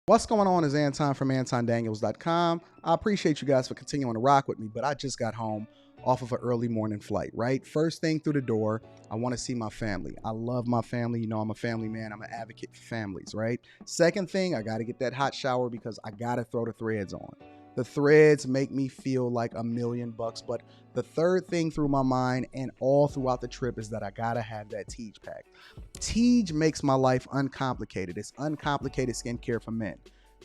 What's going on is Anton from AntonDaniels.com. I appreciate you guys for continuing to rock with me, but I just got home off of an early morning flight, right? First thing through the door, I want to see my family. I love my family. You know, I'm a family man. I'm an advocate for families, right? Second thing, I got to get that hot shower because I got to throw the threads on. The threads make me feel like $1,000,000, but the third thing through my mind and all throughout the trip is that I got to have that Tiege pack. Tiege makes my life uncomplicated. It's uncomplicated skincare for men.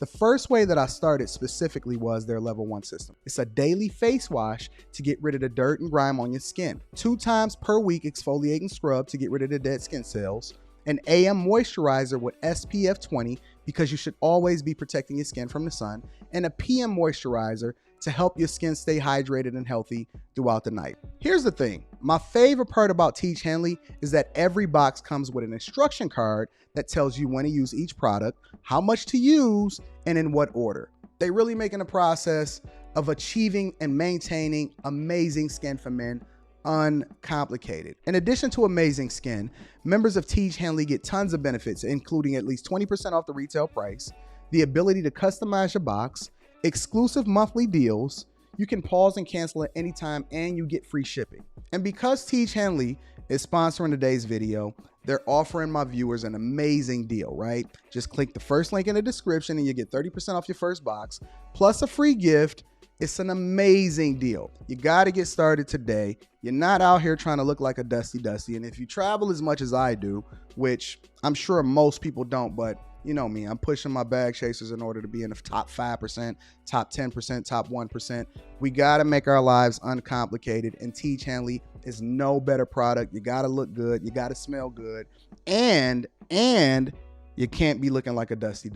The first way that I started specifically was their level 1 system. It's a daily face wash to get rid of the dirt and grime on your skin. 2 times per week exfoliating scrub to get rid of the dead skin cells. An AM moisturizer with SPF 20 because you should always be protecting your skin from the sun. And a PM moisturizer to help your skin stay hydrated and healthy throughout the night. Here's the thing. My favorite part about Tiege Hanley is that every box comes with an instruction card that tells you when to use each product, how much to use, and in what order. They really making the process of achieving and maintaining amazing skin for men uncomplicated. In addition to amazing skin, members of Tiege Hanley get tons of benefits, including at least 20% off the retail price, the ability to customize your box, exclusive monthly deals, you can pause and cancel at any time, and you get free shipping. And because Tiege Hanley is sponsoring today's video, they're offering my viewers an amazing deal, right? Just click the first link in the description and you get 30% off your first box, plus a free gift. It's an amazing deal. You got to get started today. You're not out here trying to look like a Dusty. And if you travel as much as I do, which I'm sure most people don't, but you know me, I'm pushing my bag chasers in order to be in the top 5%, top 10%, top 1%. We got to make our lives uncomplicated, and Tiege Hanley is no better product. You got to look good. You got to smell good. And you can't be looking like a Dusty.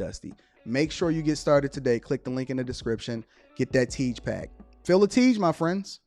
Make sure you get started today. Click the link in the description. Get that Tiege pack. Feel the Tiege, my friends.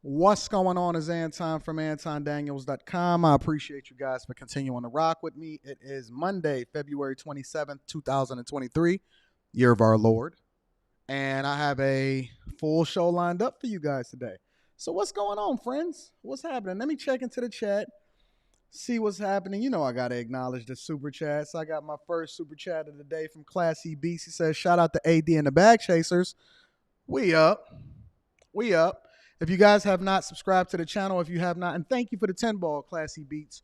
What's going on is Anton from AntonDaniels.com. I appreciate you guys for continuing to rock with me. It is Monday, February 27th, 2023, year of our Lord. And I have a full show lined up for you guys today. So what's going on, friends? What's happening? Let me check into the chat, see what's happening. You know I got to acknowledge the super chats. I got my first super chat of the day from Classy Beast. He says, shout out to AD and the Bag Chasers. We up. If you guys have not subscribed to the channel, if you have not, and thank you for the 10 ball, Classy Beats.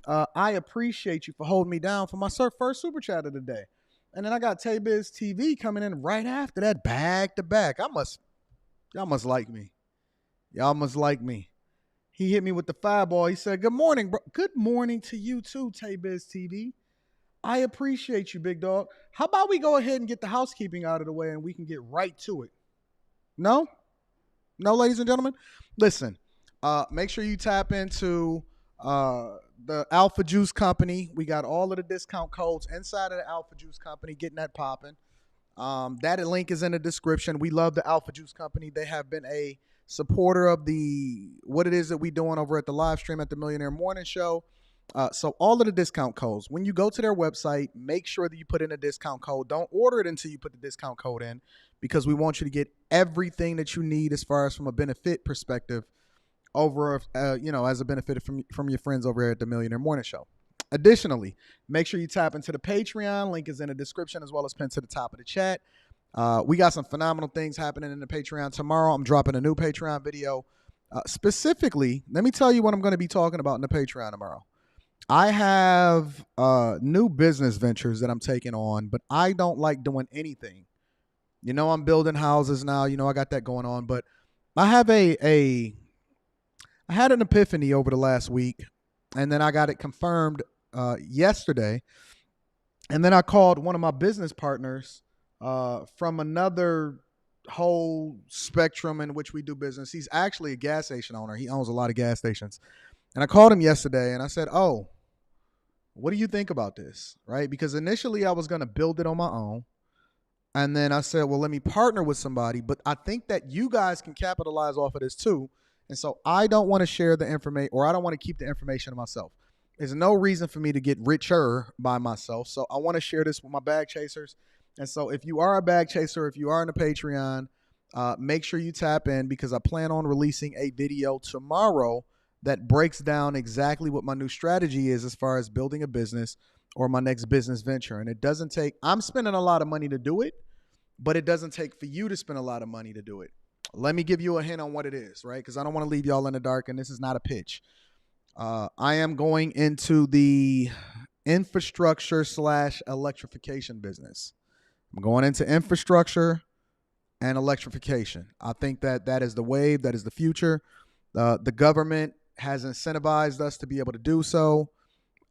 I appreciate you for holding me down for my first super chat of the day. And then I got Tabiz TV coming in right after that, back to back. Y'all must like me. Y'all must like me. He hit me with the fireball. He said, good morning, bro. Good morning to you too, Tabiz TV. I appreciate you, big dog. How about we go ahead and get the housekeeping out of the way and we can get right to it? No? No, ladies and gentlemen? Listen, make sure you tap into the Alpha Juice Company. We got all of the discount codes inside of the Alpha Juice Company, getting that popping. That link is in the description. We love the Alpha Juice Company. They have been a supporter of what it is that we doing over at the live stream at the Millionaire Morning Show. So all of the discount codes, when you go to their website, make sure that you put in a discount code. Don't order it until you put the discount code in, because we want you to get everything that you need as far as from a benefit perspective over, as a benefit from your friends over here at the Millionaire Morning Show. Additionally, make sure you tap into the Patreon. Link is in the description as well as pinned to the top of the chat. We got some phenomenal things happening in the Patreon. Tomorrow, I'm dropping a new Patreon video. Specifically, let me tell you what I'm going to be talking about in the Patreon tomorrow. I have new business ventures that I'm taking on, but I don't like doing anything. You know, I'm building houses now. You know, I got that going on, but I have I had an epiphany over the last week, and then I got it confirmed yesterday. And then I called one of my business partners from another whole spectrum in which we do business. He's actually a gas station owner. He owns a lot of gas stations. And I called him yesterday and I said, oh, what do you think about this? Right? Because initially I was going to build it on my own. And then I said, well, let me partner with somebody, but I think that you guys can capitalize off of this too. And so I don't want to share the information, or I don't want to keep the information to myself. There's no reason for me to get richer by myself. So I want to share this with my bag chasers. And so if you are a bag chaser, if you are in the Patreon, make sure you tap in, because I plan on releasing a video tomorrow that breaks down exactly what my new strategy is as far as building a business or my next business venture. And it doesn't take, I'm spending a lot of money to do it, but it doesn't take for you to spend a lot of money to do it. Let me give you a hint on what it is, right? Because I don't want to leave y'all in the dark, and this is not a pitch. I am going into the infrastructure / electrification business. I'm going into infrastructure and electrification. I think that that is the wave, that is the future. The government has incentivized us to be able to do so.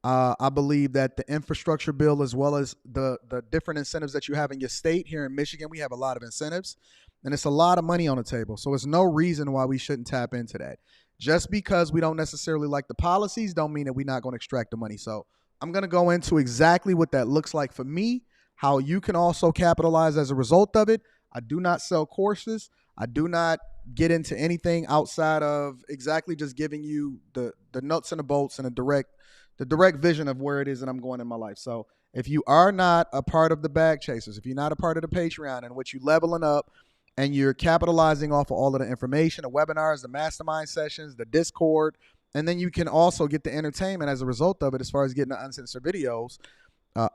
I believe that the infrastructure bill, as well as the different incentives that you have in your state, here in Michigan, we have a lot of incentives, and it's a lot of money on the table. So it's no reason why we shouldn't tap into that. Just because we don't necessarily like the policies don't mean that we're not going to extract the money. So I'm going to go into exactly what that looks like for me, how you can also capitalize as a result of it. I do not sell courses. I do not get into anything outside of exactly just giving you the nuts and the bolts and the direct vision of where it is that I'm going in my life. So if you are not a part of the bag chasers, if you're not a part of the Patreon in which you're leveling up and you're capitalizing off of all of the information, the webinars, the mastermind sessions, the Discord, and then you can also get the entertainment as a result of it as far as getting the uncensored videos,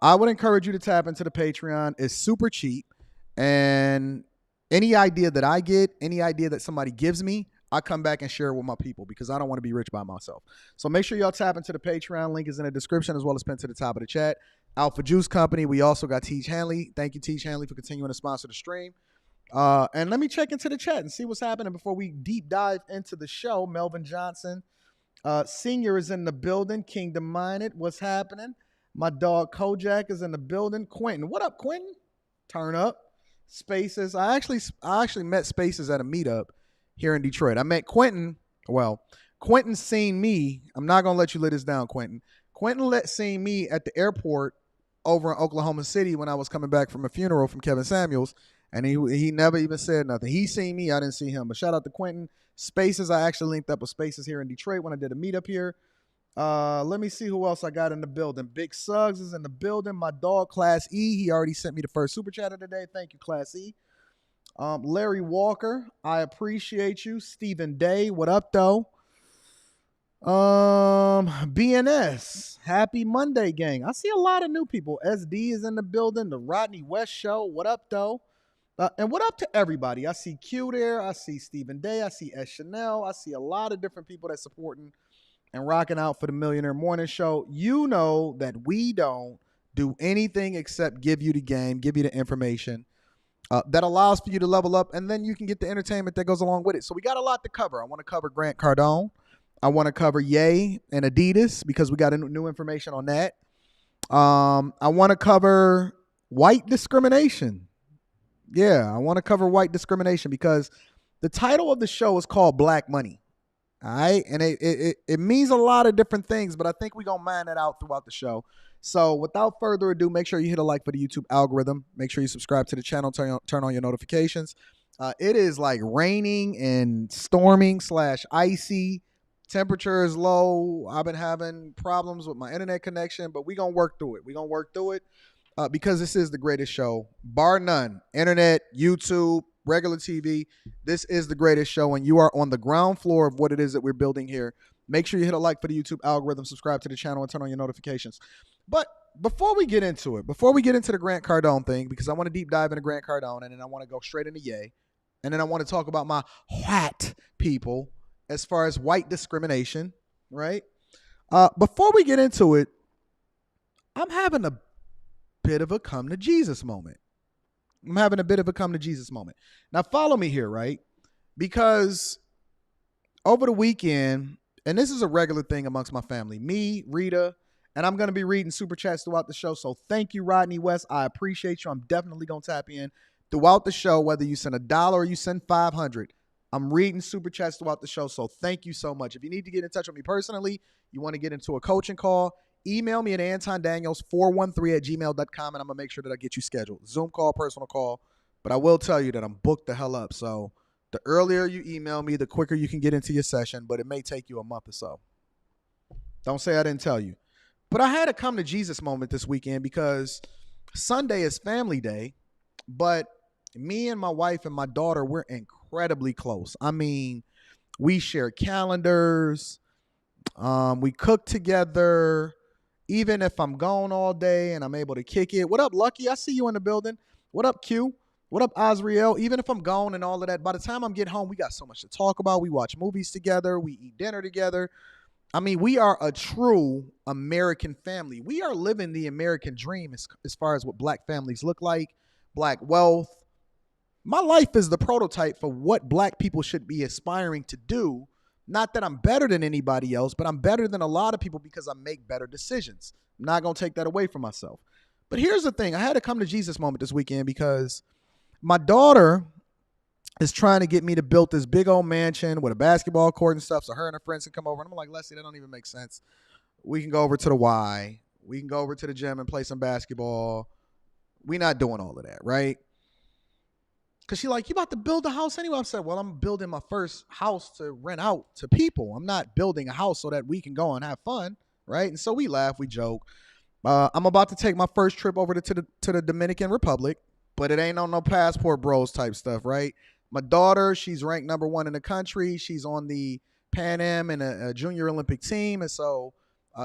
I would encourage you to tap into the Patreon. It's super cheap. And any idea that I get, any idea that somebody gives me, I come back and share it with my people, because I don't want to be rich by myself. So make sure y'all tap into the Patreon. Link is in the description, as well as pinned to the top of the chat. Alpha Juice Company. We also got Tiege Hanley. Thank you, Tiege Hanley, for continuing to sponsor the stream. And let me check into the chat and see what's happening before we deep dive into the show. Melvin Johnson Senior is in the building. Kingdom Minded. What's happening? My dog Kojak is in the building. Quentin. What up, Quentin? Turn up. Spaces. I actually met Spaces at a meetup here in Detroit. I met Quentin. Well, Quentin seen me. I'm not going to let you let this down, Quentin. Quentin seen me at the airport over in Oklahoma City when I was coming back from a funeral from Kevin Samuels, and he never even said nothing. He seen me. I didn't see him. But shout out to Quentin. Spaces. I actually linked up with Spaces here in Detroit when I did a meetup here. Let me see who else I got in the building. Big Suggs is in the building. My dog, Class E. He already sent me the first super chat of the day. Thank you, Class E. Larry Walker, I appreciate you. Stephen Day, what up, though? BNS, happy Monday, gang. I see a lot of new people. SD is in the building. The Rodney West Show, what up, though? And what up to everybody? I see Q there. I see Stephen Day. I see S. Chanel. I see a lot of different people that's supporting and rocking out for the Millionaire Morning Show. You know that we don't do anything except give you the game, give you the information that allows for you to level up, and then you can get the entertainment that goes along with it. So we got a lot to cover. I want to cover Grant Cardone. I want to cover Ye and Adidas, because we got new information on that. I want to cover white discrimination. Yeah, I want to cover white discrimination because the title of the show is called Black Money. All right. And it means a lot of different things, but I think we're going to mine that out throughout the show. So without further ado, make sure you hit a like for the YouTube algorithm. Make sure you subscribe to the channel, turn on your notifications. It is like raining and storming / icy. Temperature is low. I've been having problems with my internet connection, but we're going to work through it. We're going to work through it because this is the greatest show, bar none. Internet, YouTube, regular TV. This is the greatest show, and you are on the ground floor of what it is that we're building here. Make sure you hit a like for the YouTube algorithm, subscribe to the channel, and turn on your notifications. But before we get into it, before we get into the Grant Cardone thing, because I want to deep dive into Grant Cardone, and then I want to go straight into Ye, and then I want to talk about my white people as far as white discrimination, right? Before we get into it, I'm having a bit of a come to Jesus moment. Now follow me here, right? Because over the weekend, and this is a regular thing amongst my family, me, Rita, and I'm going to be reading super chats throughout the show. So thank you, Rodney West. I appreciate you. I'm definitely going to tap in throughout the show, whether you send $1 or you send 500. I'm reading super chats throughout the show. So thank you so much. If you need to get in touch with me personally, you want to get into a coaching call, email me at antondaniels413 at gmail.com, and I'm going to make sure that I get you scheduled. Zoom call, personal call. But I will tell you that I'm booked the hell up. So the earlier you email me, the quicker you can get into your session, but it may take you a month or so. Don't say I didn't tell you. But I had a come to Jesus moment this weekend because Sunday is family day, but me and my wife and my daughter, we're incredibly close. I mean, we share calendars. We cook together. Even if I'm gone all day and I'm able to kick it. What up, Lucky? I see you in the building. What up, Q? What up, Azriel? Even if I'm gone and all of that, by the time I'm getting home, we got so much to talk about. We watch movies together. We eat dinner together. I mean, we are a true American family. We are living the American dream as far as what black families look like, black wealth. My life is the prototype for what black people should be aspiring to do. Not that I'm better than anybody else, but I'm better than a lot of people because I make better decisions. I'm not going to take that away from myself. But here's the thing. I had a come to Jesus moment this weekend because my daughter is trying to get me to build this big old mansion with a basketball court and stuff so her and her friends can come over. And I'm like, Leslie, that don't even make sense. We can go over to the Y. We can go over to the gym and play some basketball. We're not doing all of that, right? Because she's like, you about to build a house anyway? I said, well, I'm building my first house to rent out to people. I'm not building a house so that we can go and have fun, right? And so we laugh, we joke. I'm about to take my first trip over to the Dominican Republic, but it ain't on no passport bros type stuff, right? My daughter, she's ranked #1 in the country. She's on the Pan Am and a junior Olympic team. And so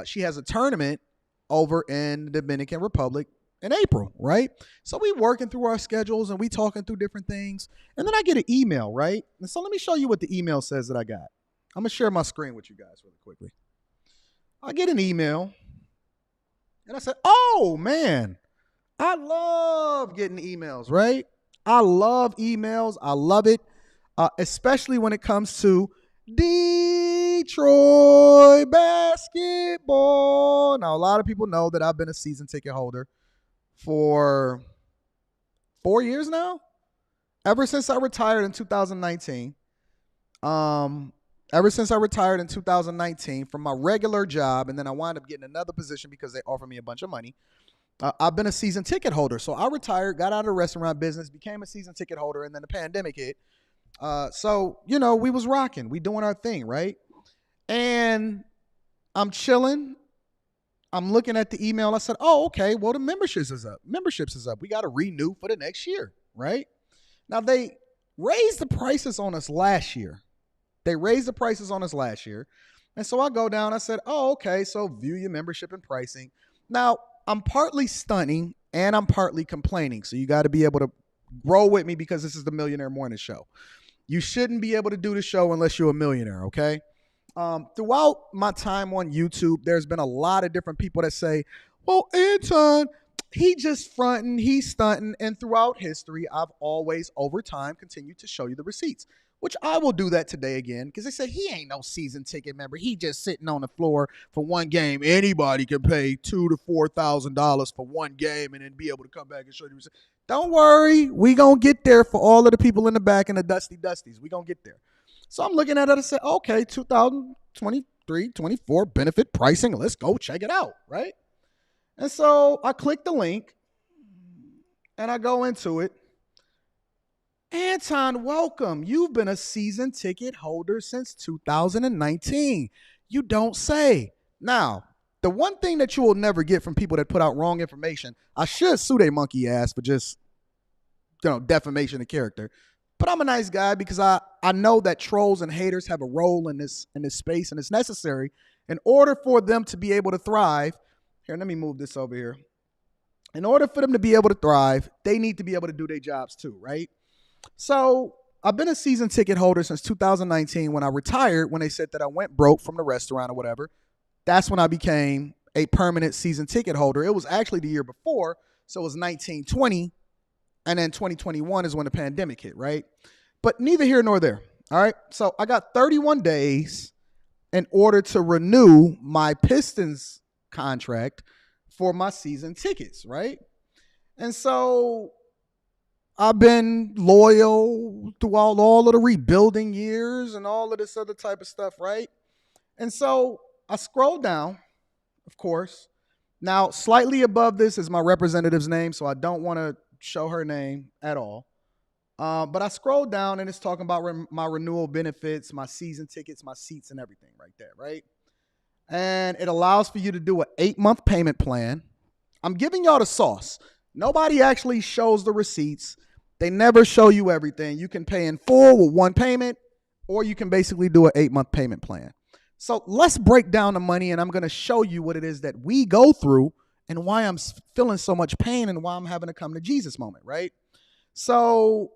she has a tournament over in the Dominican Republic in April, right? So we working through our schedules and we talking through different things. And then I get an email, right? And so let me show you what the email says that I got. I'm going to share my screen with you guys really quickly. I get an email and I said, oh, man, I love getting emails, right? I love emails. I love it, especially when it comes to Detroit basketball. Now, a lot of people know that I've been a season ticket holder for 4 years now, ever since I retired in 2019. Ever since I retired in 2019 from my regular job, and then I wound up getting another position because they offered me a bunch of money. I've been a season ticket holder. So I retired, got out of the restaurant business, became a season ticket holder, and then the pandemic hit. So, you know, we was rocking. We doing our thing, right? And I'm chilling. I'm looking at the email. I said, oh, okay, well, the memberships is up. We got to renew for the next year, right? Now, they raised the prices on us last year. And so I go down. I said, oh, okay, so view your membership and pricing. Now, I'm partly stunning and I'm partly complaining. So you got to be able to roll with me because this is the Millionaire Morning Show. You shouldn't be able to do the show unless you're a millionaire, okay? Throughout my time on YouTube, there's been a lot of different people that say, well, Anton, he just fronting, he's stunting. And throughout history, I've always, over time, continued to show you the receipts, which I will do that today again because they said he ain't no season ticket member. He just sitting on the floor for one game. Anybody can pay $2,000 to $4,000 for one game and then be able to come back and show you the receipts. Don't worry. We going to get there for all of the people in the back and the Dusties. We going to get there. So I'm looking at it and said, okay, 2023-24 benefit pricing. Let's go check it out, right? And so I click the link and I go into it. Anton, welcome. You've been a season ticket holder since 2019. You don't say. Now, the one thing that you will never get from people that put out wrong information, I should sue their monkey ass for just, defamation of character. But I'm a nice guy because I know that trolls and haters have a role in this space, and it's necessary in order for them to be able to thrive. Here, let me move this over here. In order for them to be able to thrive, they need to be able to do their jobs too, right? So I've been a season ticket holder since 2019 when I retired, when they said that I went broke from the restaurant or whatever. That's when I became a permanent season ticket holder. It was actually the year before. So it was 1920. And then 2021 is when the pandemic hit, right? But neither here nor there. All right. So I got 31 days in order to renew my Pistons contract for my season tickets, right? And so I've been loyal throughout all of the rebuilding years and all of this other type of stuff, right? And so I scroll down of course. Now, slightly above this is my representative's name, so I don't want to show her name at all. But I scrolled down and it's talking about my renewal benefits, my season tickets, my seats, and everything right there, right? And it allows for you to do an 8-month payment plan. I'm giving y'all the sauce. Nobody actually shows the receipts. They never show you everything. You can pay in full with one payment, or you can basically do an 8-month payment plan. So let's break down the money, and I'm going to show you what it is that we go through and why I'm feeling so much pain and why I'm having a come to Jesus moment, right? So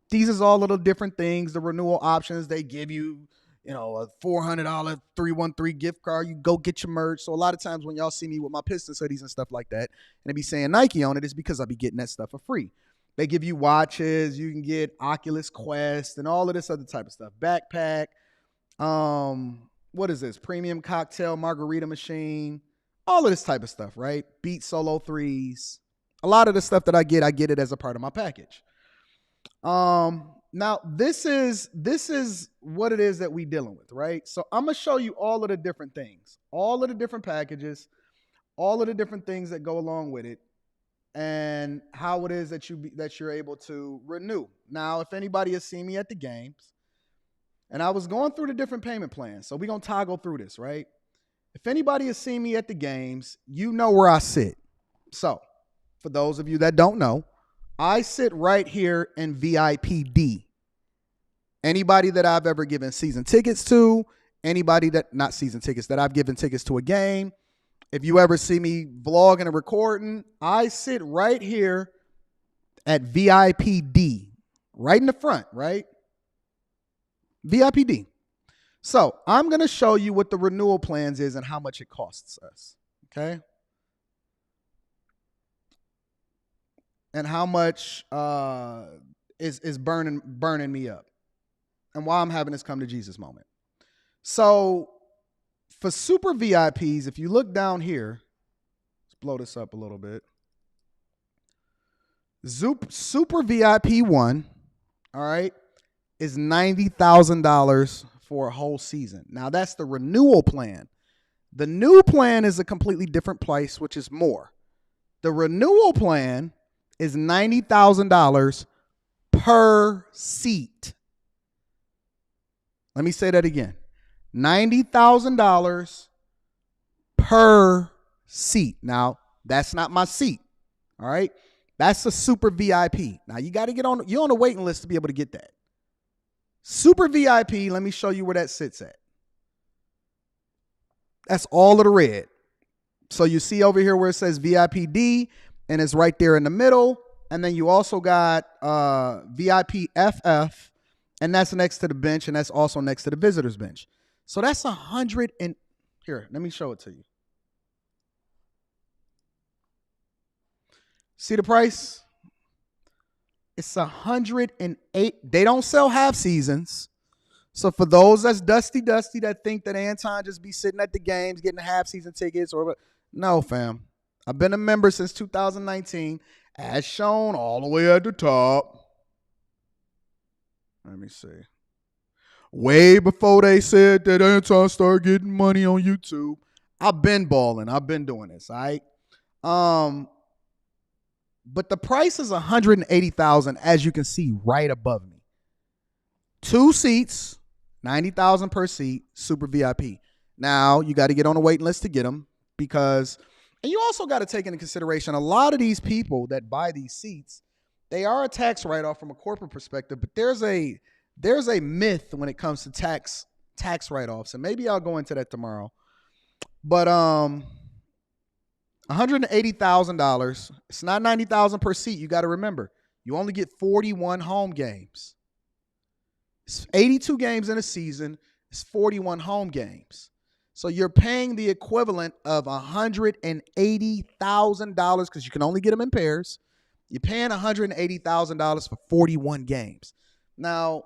these is all little different things. The renewal options, they give you, a $400 313 gift card. You go get your merch. So a lot of times when y'all see me with my Pistons hoodies and stuff like that, and they be saying Nike on it, it's because I be getting that stuff for free. They give you watches. You can get Oculus Quest and all of this other type of stuff. Backpack. What is this? Premium cocktail margarita machine. All of this type of stuff, right? Beat Solo 3s. A lot of the stuff that I get it as a part of my package. Now this is what it is that we dealing with, right? So I'm gonna show you all of the different things, all of the different packages, all of the different things that go along with it, and how it is that you're able to renew. Now, if anybody has seen me at the games, and I was going through the different payment plans, so we're gonna toggle through this, right? If anybody has seen me at the games, you know where I sit. So for those of you that don't know, I sit right here in VIP-D. Anybody that I've ever given season tickets to, anybody that, not season tickets, that I've given tickets to a game, if you ever see me vlogging and recording, I sit right here at VIP-D, right in the front, right? VIP-D. So I'm going to show you what the renewal plans is and how much it costs us, okay? And how much is burning me up, and why I'm having this come to Jesus moment. So for super VIPs, if you look down here, let's blow this up a little bit. Super VIP 1, all right, is $90,000 for a whole season. Now that's the renewal plan. The new plan is a completely different price, which is more. The renewal plan is $90,000 per seat. Let me say that again. $90,000 per seat. Now, that's not my seat. All right? That's a super VIP. Now, you're on a waiting list to be able to get that. Super VIP, let me show you where that sits at. That's all of the red. So you see over here where it says VIP-D, and it's right there in the middle. And then you also got VIP-FF, and that's next to the bench, and that's also next to the visitors bench. So that's here, let me show it to you. See the price? It's $108. They don't sell half seasons. So for those that's dusty that think that Anton just be sitting at the games getting half season tickets no, fam. I've been a member since 2019, as shown all the way at the top. Let me see. Way before they said that Anton started getting money on YouTube. I've been balling. I've been doing this, all right? But the price is $180,000, as you can see right above me. 2 seats, $90,000 per seat, super VIP. Now, you got to get on a waiting list to get them because, and you also got to take into consideration a lot of these people that buy these seats, they are a tax write-off from a corporate perspective, but there's a myth when it comes to tax write-offs, and maybe I'll go into that tomorrow. But $180,000. It's not $90,000 per seat. You got to remember, you only get 41 home games. It's 82 games in a season. It's 41 home games. So you're paying the equivalent of $180,000 because you can only get them in pairs. You're paying $180,000 for 41 games. Now,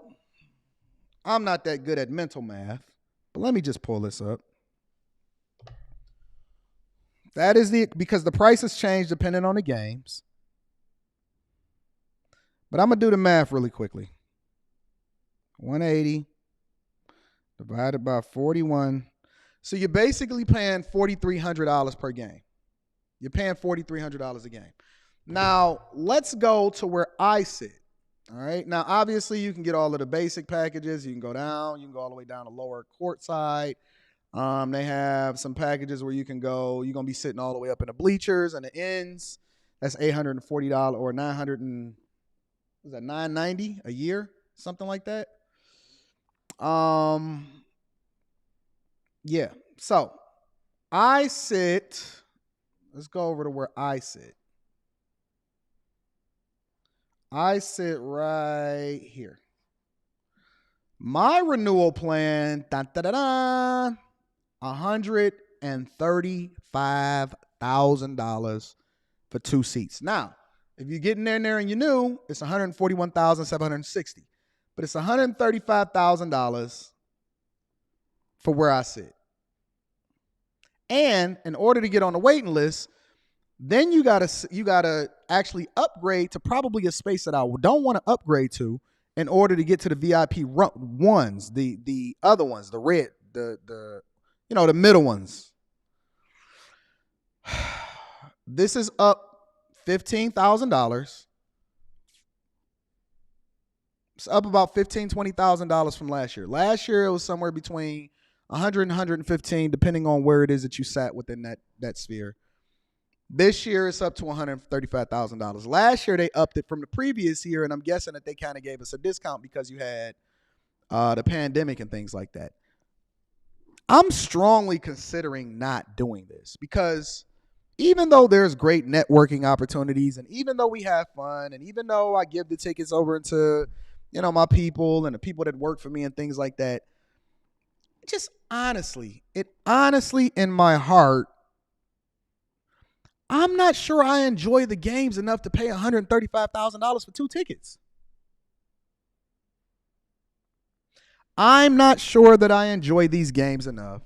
I'm not that good at mental math, but let me just pull this up. That is because the prices change depending on the games. But I'm going to do the math really quickly. 180 divided by 41. So you're basically paying $4,300 per game. You're paying $4,300 a game. Now, let's go to where I sit. All right. Now, obviously, you can get all of the basic packages. You can go down. You can go all the way down to lower court side. They have some packages where you can go. You're going to be sitting all the way up in the bleachers and the ends. That's $840 or $990 a year, something like that. Yeah. So I sit. Let's go over to where I sit. I sit right here. My renewal plan, $135,000 for 2 seats. Now, if you're getting in there and you're new, it's $141,760. But it's $135,000 for where I sit. And in order to get on the waiting list, then you gotta actually upgrade to probably a space that I don't want to upgrade to in order to get to the VIP ones, the other ones, the red, the middle ones. This is up $15,000. It's up about $15,000, $20,000 from last year. Last year it was somewhere between 100 and 115, depending on where it is that you sat within that sphere. This year it's up to $135,000. Last year they upped it from the previous year, and I'm guessing that they kind of gave us a discount because you had the pandemic and things like that. I'm strongly considering not doing this because even though there's great networking opportunities, and even though we have fun, and even though I give the tickets over to my people and the people that work for me and things like that, honestly in my heart, I'm not sure I enjoy the games enough to pay $135,000 for 2 tickets. I'm not sure that I enjoy these games enough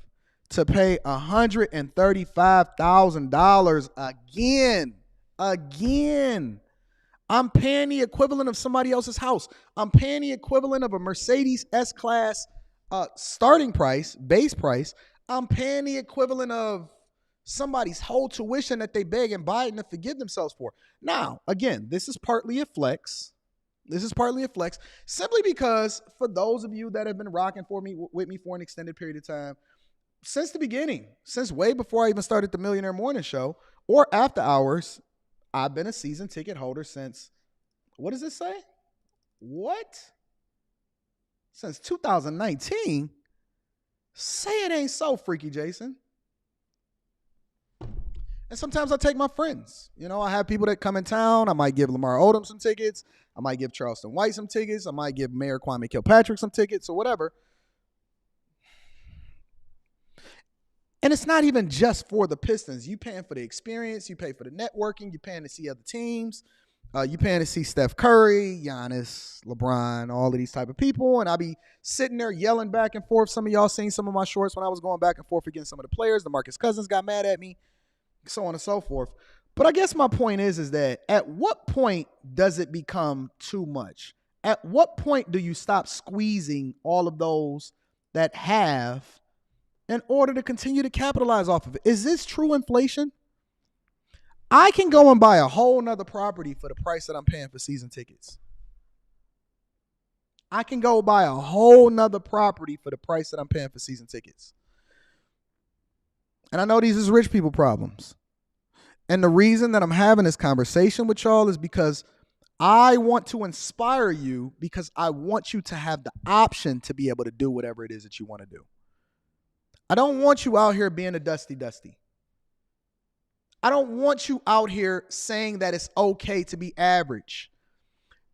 to pay $135,000 again. I'm paying the equivalent of somebody else's house. I'm paying the equivalent of a Mercedes S-Class starting price, base price. I'm paying the equivalent of somebody's whole tuition that they beg and buy and forgive themselves for. Now, again, this is partly a flex. Simply because for those of you that have been rocking with me for an extended period of time, since the beginning, since way before I even started the Millionaire Morning Show or After Hours, I've been a season ticket holder since, what does it say? What? Since 2019? Say it ain't so, Freaky Jason. And sometimes I take my friends. I have people that come in town. I might give Lamar Odom some tickets. I might give Charleston White some tickets. I might give Mayor Kwame Kilpatrick some tickets or whatever. And it's not even just for the Pistons. You paying for the experience. You pay for the networking. You paying to see other teams. You paying to see Steph Curry, Giannis, LeBron, all of these type of people. And I be sitting there yelling back and forth. Some of y'all seen some of my shorts when I was going back and forth against some of the players. DeMarcus Cousins got mad at me, so on and so forth. But I guess my point is that at what point does it become too much? At what point do you stop squeezing all of those that have in order to continue to capitalize off of it? Is this true inflation? I can go and buy a whole nother property for the price that I'm paying for season tickets. I can go buy a whole nother property for the price that I'm paying for season tickets. And I know these is rich people problems. And the reason that I'm having this conversation with y'all is because I want to inspire you, because I want you to have the option to be able to do whatever it is that you want to do. I don't want you out here being a dusty. I don't want you out here saying that it's okay to be average.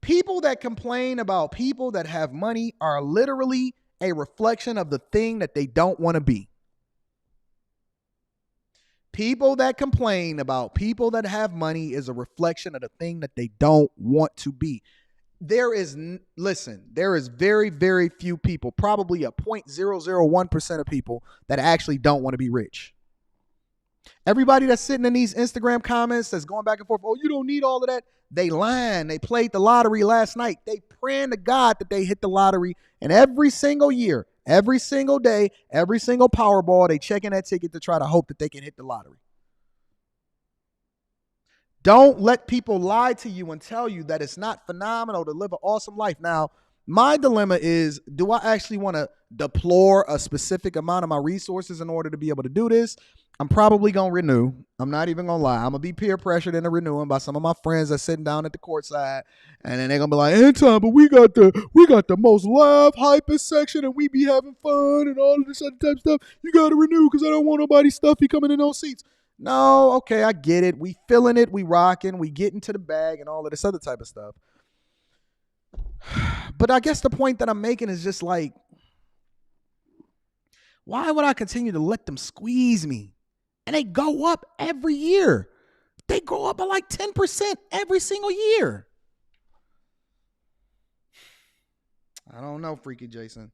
People that complain about people that have money are literally a reflection of the thing that they don't want to be. People that complain about people that have money is a reflection of the thing that they don't want to be. There is very, very few people, probably a 0.001% of people that actually don't want to be rich. Everybody that's sitting in these Instagram comments that's going back and forth, oh, you don't need all of that. They lying. They played the lottery last night. They praying to God that they hit the lottery. And every single year, Every single day, every single Powerball, they check in that ticket to try to hope that they can hit the lottery. Don't let people lie to you and tell you that it's not phenomenal to live an awesome life. Now, my dilemma is, do I actually want to deplore a specific amount of my resources in order to be able to do this? I'm probably going to renew. I'm not even going to lie. I'm going to be peer pressured into renewing by some of my friends that's sitting down at the court side. And then they're going to be like, Anton, but we got the most live, hypest section and we be having fun and all of this other type of stuff. You got to renew because I don't want nobody stuffy coming in those seats. No, okay, I get it. We feeling it. We rocking. We getting to the bag and all of this other type of stuff. But I guess the point that I'm making is just like, why would I continue to let them squeeze me? And they go up every year. They go up by like 10% every single year. I don't know, Freaky Jason.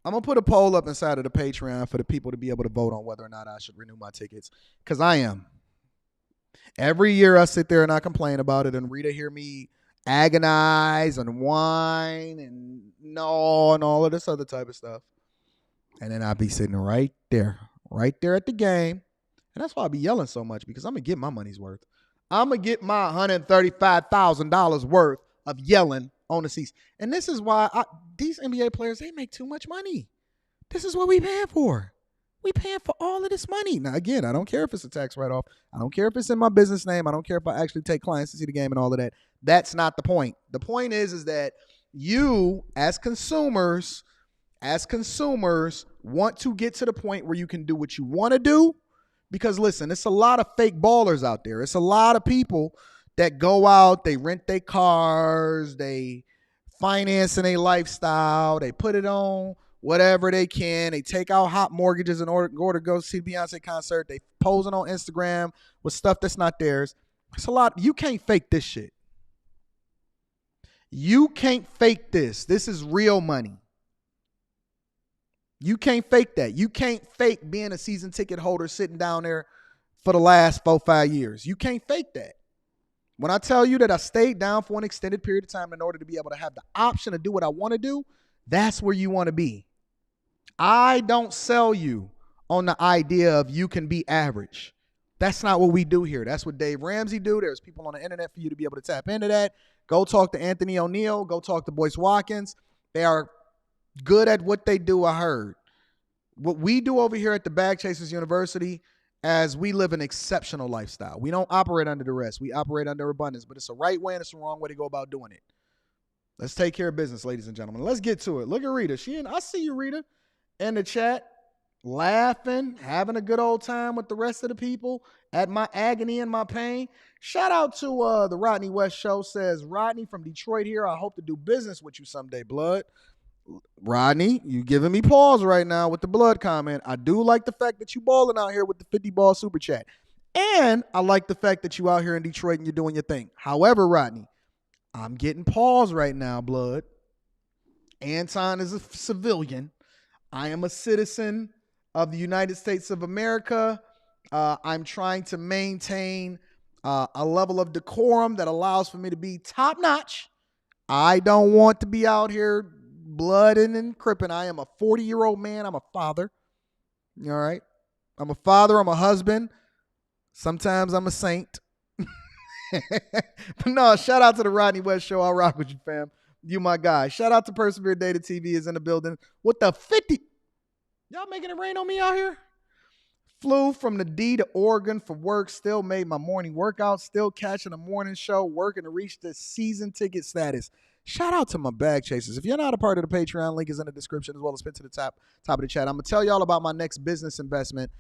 I'm going to put a poll up inside of the Patreon for the people to be able to vote on whether or not I should renew my tickets. Because I am. Every year I sit there and I complain about it, and Rita hear me agonize and whine and no and all of this other type of stuff. And then I'll be sitting right there at the game. And that's why I be yelling so much, because I'm going to get my money's worth. I'm going to get my $135,000 worth of yelling on the seats. And this is why these NBA players, they make too much money. This is what we paying for. We paying for all of this money. Now, again, I don't care if it's a tax write-off. I don't care if it's in my business name. I don't care if I actually take clients to see the game and all of that. That's not the point. The point is that you, as consumers, want to get to the point where you can do what you want to do. Because, listen, it's a lot of fake ballers out there. It's a lot of people that go out, they rent their cars, they financing a lifestyle, they put it on whatever they can. They take out hot mortgages in order to go see the Beyonce concert. They posing on Instagram with stuff that's not theirs. It's a lot. You can't fake this shit. You can't fake this. This is real money. You can't fake that. You can't fake being a season ticket holder sitting down there for the last 4-5 years. You can't fake that. When I tell you that I stayed down for an extended period of time in order to be able to have the option to do what I want to do, that's where you want to be. I don't sell you on the idea of you can be average. That's not what we do here. That's what Dave Ramsey do. There's people on the internet for you to be able to tap into that. Go talk to Anthony O'Neill. Go talk to Boyce Watkins. They are good at what they do, I heard. What we do over here at the Bag Chasers University, as we live an exceptional lifestyle. We don't operate under duress. We operate under abundance, but it's a right way and it's the wrong way to go about doing it. Let's take care of business, ladies and gentlemen. Let's get to it. Look at Rita. I see you, Rita, in the chat, laughing, having a good old time with the rest of the people at my agony and my pain. Shout out to the Rodney West Show. Says, Rodney from Detroit here. I hope to do business with you someday, blood. Rodney, you giving me pause right now with the blood comment. I do like the fact that you balling out here with the 50-ball super chat. And I like the fact that you out here in Detroit and you're doing your thing. However, Rodney, I'm getting pause right now, blood. Anton is a civilian. I am a citizen of the United States of America. I'm trying to maintain a level of decorum that allows for me to be top-notch. I don't want to be out here blooding and cripping. I am a 40-year-old man. I'm a father. All right? I'm a father. I'm a husband. Sometimes I'm a saint. But no, shout out to the Rodney West Show. I'll rock with you, fam. You my guy. Shout out to Persevere Data TV is in the building. What the 50? Y'all making it rain on me out here? Flew from the D to Oregon for work. Still made my morning workout. Still catching a morning show. Working to reach the season ticket status. Shout out to my bag chasers. If you're not a part of the Patreon, link is in the description as well as pinned to the top of the chat. I'm going to tell y'all about my next business investment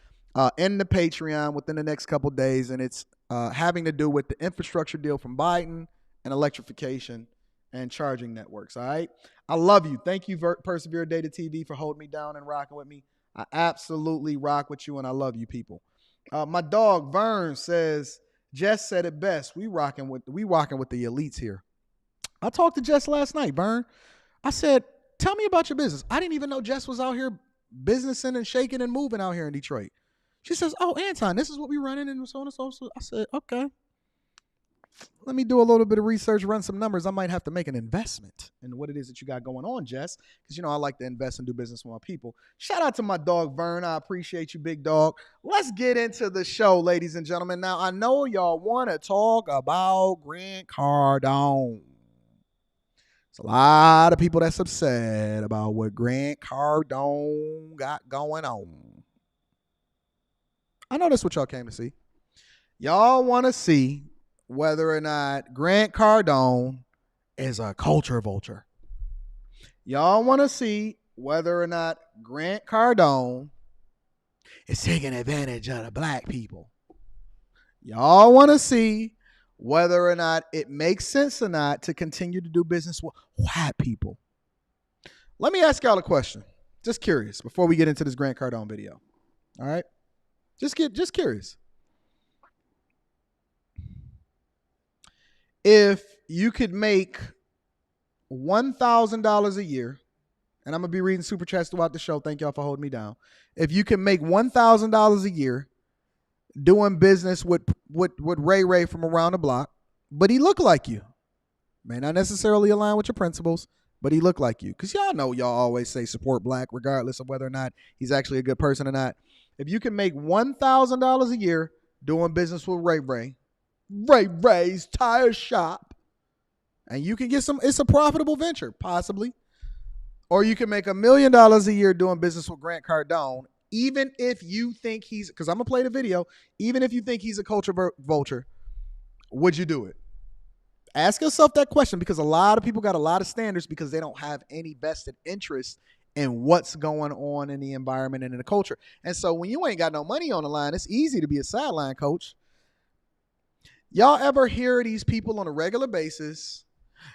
in the Patreon within the next couple days, and it's having to do with the infrastructure deal from Biden and electrification and charging networks, all right? I love you. Thank you, Persevere Data TV, for holding me down and rocking with me. I absolutely rock with you, and I love you people. My dog, Vern, says, Jess said it best. We rocking with the elites here. I talked to Jess last night, Vern. I said, tell me about your business. I didn't even know Jess was out here businessing and shaking and moving out here in Detroit. She says, oh, Anton, this is what we running and so on and so on. I said, okay. let me do a little bit of research, run some numbers. I might have to make an investment in what it is that you got going on, Jess, because, you know, I like to invest and do business with my people. Shout out to my dog, Vern. I appreciate you, big dog. Let's get into the show, ladies and gentlemen. Now, I know y'all want to talk about Grant Cardone. There's a lot of people that's upset about what Grant Cardone got going on. I know that's what y'all came to see. Y'all want to see whether or not Grant Cardone is a culture vulture. Y'all want to see whether or not Grant Cardone is taking advantage of the black people. Y'all want to see whether or not it makes sense or not to continue to do business with white people. Let me ask y'all a question. Just curious before we get into this Grant Cardone video. All right? Just curious. If you could make $1,000 a year, and I'm going to be reading super chats throughout the show. Thank y'all for holding me down. If you can make $1,000 a year doing business with Ray from around the block, but he looked like you. May not necessarily align with your principles, but he looked like you. Because y'all know y'all always say support black regardless of whether or not he's actually a good person or not. If you can make $1,000 a year doing business with Ray's Tire Shop, and you can get it's a profitable venture, possibly. Or you can make $1 million a year doing business with Grant Cardone, even if you think because I'm going to play the video, even if you think he's a culture vulture, would you do it? Ask yourself that question, because a lot of people got a lot of standards because they don't have any vested interest in what's going on in the environment and in the culture. And so when you ain't got no money on the line, it's easy to be a sideline coach. Y'all ever hear these people on a regular basis?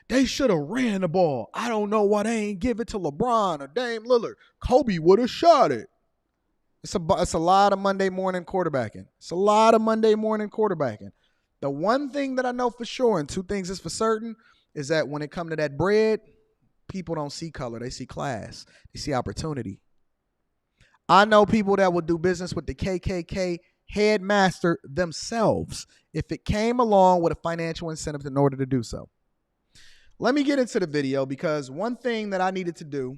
They should have ran the ball. I don't know why they ain't give it to LeBron or Dame Lillard. Kobe would have shot it. It's a lot of Monday morning quarterbacking. The one thing that I know for sure, and two things is for certain, is that when it comes to that bread, people don't see color. They see class. They see opportunity. I know people that would do business with the KKK headmaster themselves if it came along with a financial incentive in order to do so. Let me get into the video, because one thing that I needed to do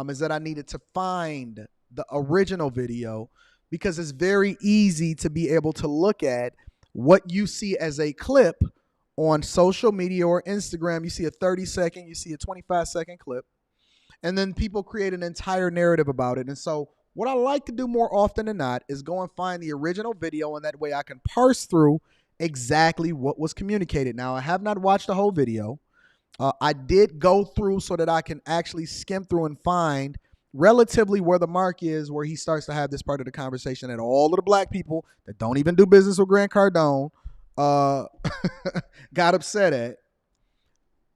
is that I needed to find the original video, because it's very easy to be able to look at what you see as a clip on social media or Instagram. You see a 30-second, you see a 25-second clip, and then people create an entire narrative about it. And so what I like to do more often than not is go and find the original video, and that way I can parse through exactly what was communicated. Now, I have not watched the whole video. I did go through so that I can actually skim through and find relatively where the mark is, where he starts to have this part of the conversation that all of the black people that don't even do business with Grant Cardone got upset at.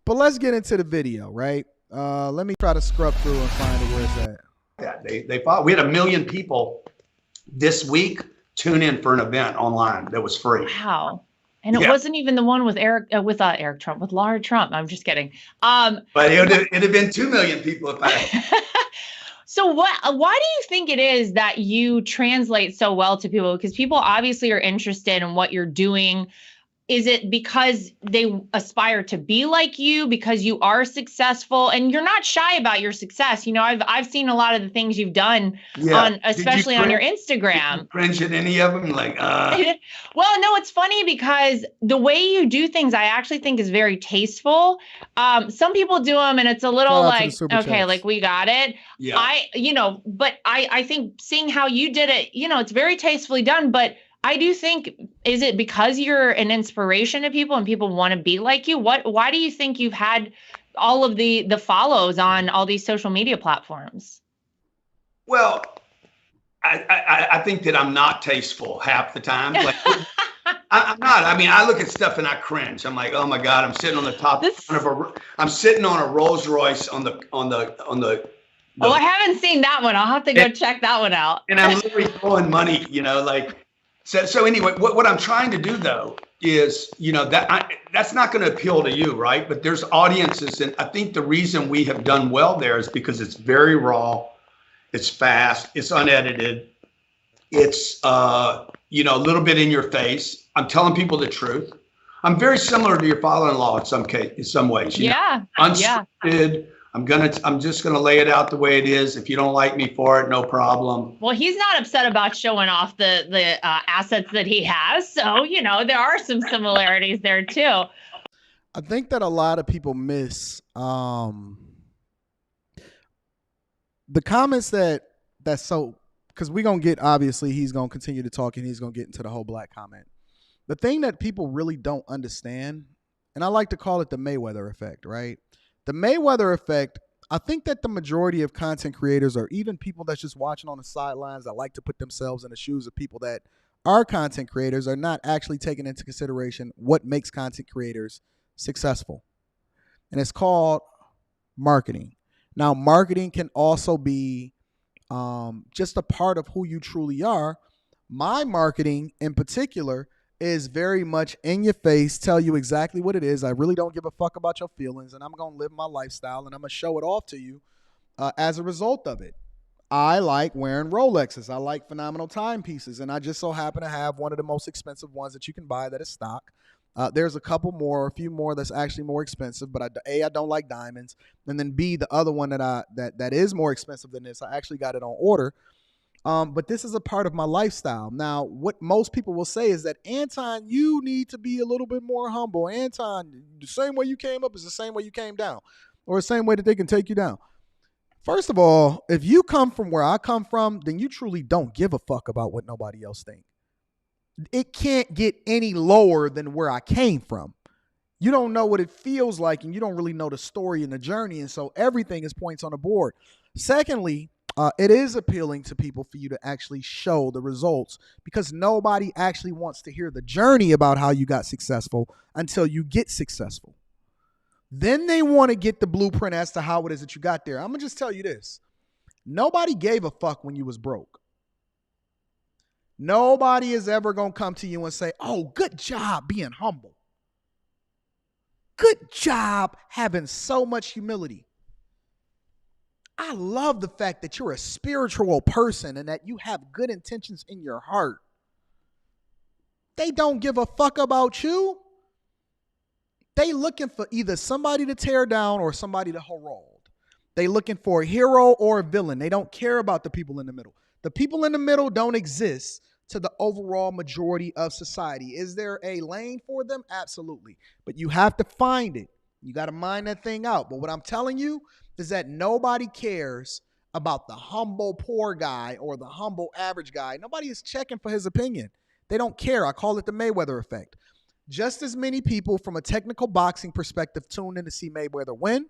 But let's get into the video, right? Let me try to scrub through and find it where it's at. Yeah, they fought. We had 1 million people this week tune in for an event online that was free. Wow. And it wasn't even the one with Eric Trump, with Laura Trump. I'm just kidding. But it'd have been 2 million people if I. So why do you think it is that you translate so well to people? Because people obviously are interested in what you're doing. Is it because they aspire to be like you, because you are successful and you're not shy about your success? You know, I've seen a lot of the things you've done especially on your Instagram. Did you cringe at any of them? Like, Well, no, it's funny because the way you do things, I actually think is very tasteful. Some people do them and it's a little like, okay, like we got it. Yeah. I think seeing how you did it, it's very tastefully done, but I do think, is it because you're an inspiration to people and people want to be like you? Why do you think you've had all of the follows on all these social media platforms? Well, I think that I'm not tasteful half the time. Like, I'm not. I mean, I look at stuff and I cringe. I'm like, oh my God, I'm sitting on the top I'm sitting on a Rolls Royce on the. Oh, I haven't seen that one. I'll have to go check that one out. And I'm literally throwing money, like. So anyway, what I'm trying to do though is, that's not going to appeal to you, right? But there's audiences, and I think the reason we have done well there is because it's very raw, it's fast, it's unedited, it's a little bit in your face. I'm telling people the truth. I'm very similar to your father-in-law in some ways. Yeah. Unscripted. I'm just gonna lay it out the way it is. If you don't like me for it, no problem. Well, he's not upset about showing off the assets that he has. So, there are some similarities there too. I think that a lot of people miss the comments that's so, because we're going to get, obviously, he's going to continue to talk and he's going to get into the whole black comment. The thing that people really don't understand, and I like to call it the Mayweather effect, right? The Mayweather effect, I think that the majority of content creators or even people that's just watching on the sidelines that like to put themselves in the shoes of people that are content creators are not actually taking into consideration what makes content creators successful. And it's called marketing. Now, marketing can also be just a part of who you truly are. My marketing in particular is very much in your face, tell you exactly what it is. I really don't give a fuck about your feelings, and I'm going to live my lifestyle, and I'm going to show it off to you as a result of it. I like wearing Rolexes. I like phenomenal timepieces, and I just so happen to have one of the most expensive ones that you can buy that is stock. There's a few more that's actually more expensive, but I don't like diamonds. And then B, the other one that is more expensive than this, I actually got it on order. But this is a part of my lifestyle. Now, what most people will say is that, Anton, you need to be a little bit more humble. Anton, the same way you came up is the same way you came down, or the same way that they can take you down. First of all, if you come from where I come from, then you truly don't give a fuck about what nobody else thinks. It can't get any lower than where I came from. You don't know what it feels like, and you don't really know the story and the journey, and so everything is points on the board. Secondly, it is appealing to people for you to actually show the results, because nobody actually wants to hear the journey about how you got successful until you get successful. Then they want to get the blueprint as to how it is that you got there. I'm going to just tell you this. Nobody gave a fuck when you was broke. Nobody is ever going to come to you and say, oh, good job being humble. Good job having so much humility. I love the fact that you're a spiritual person and that you have good intentions in your heart. They don't give a fuck about you. They looking for either somebody to tear down or somebody to herald. They looking for a hero or a villain. They don't care about the people in the middle. The people in the middle don't exist to the overall majority of society. Is there a lane for them? Absolutely. But you have to find it. You got to mine that thing out. But what I'm telling you is that nobody cares about the humble poor guy or the humble average guy. Nobody is checking for his opinion. They don't care. I call it the Mayweather effect. Just as many people from a technical boxing perspective tuned in to see Mayweather win,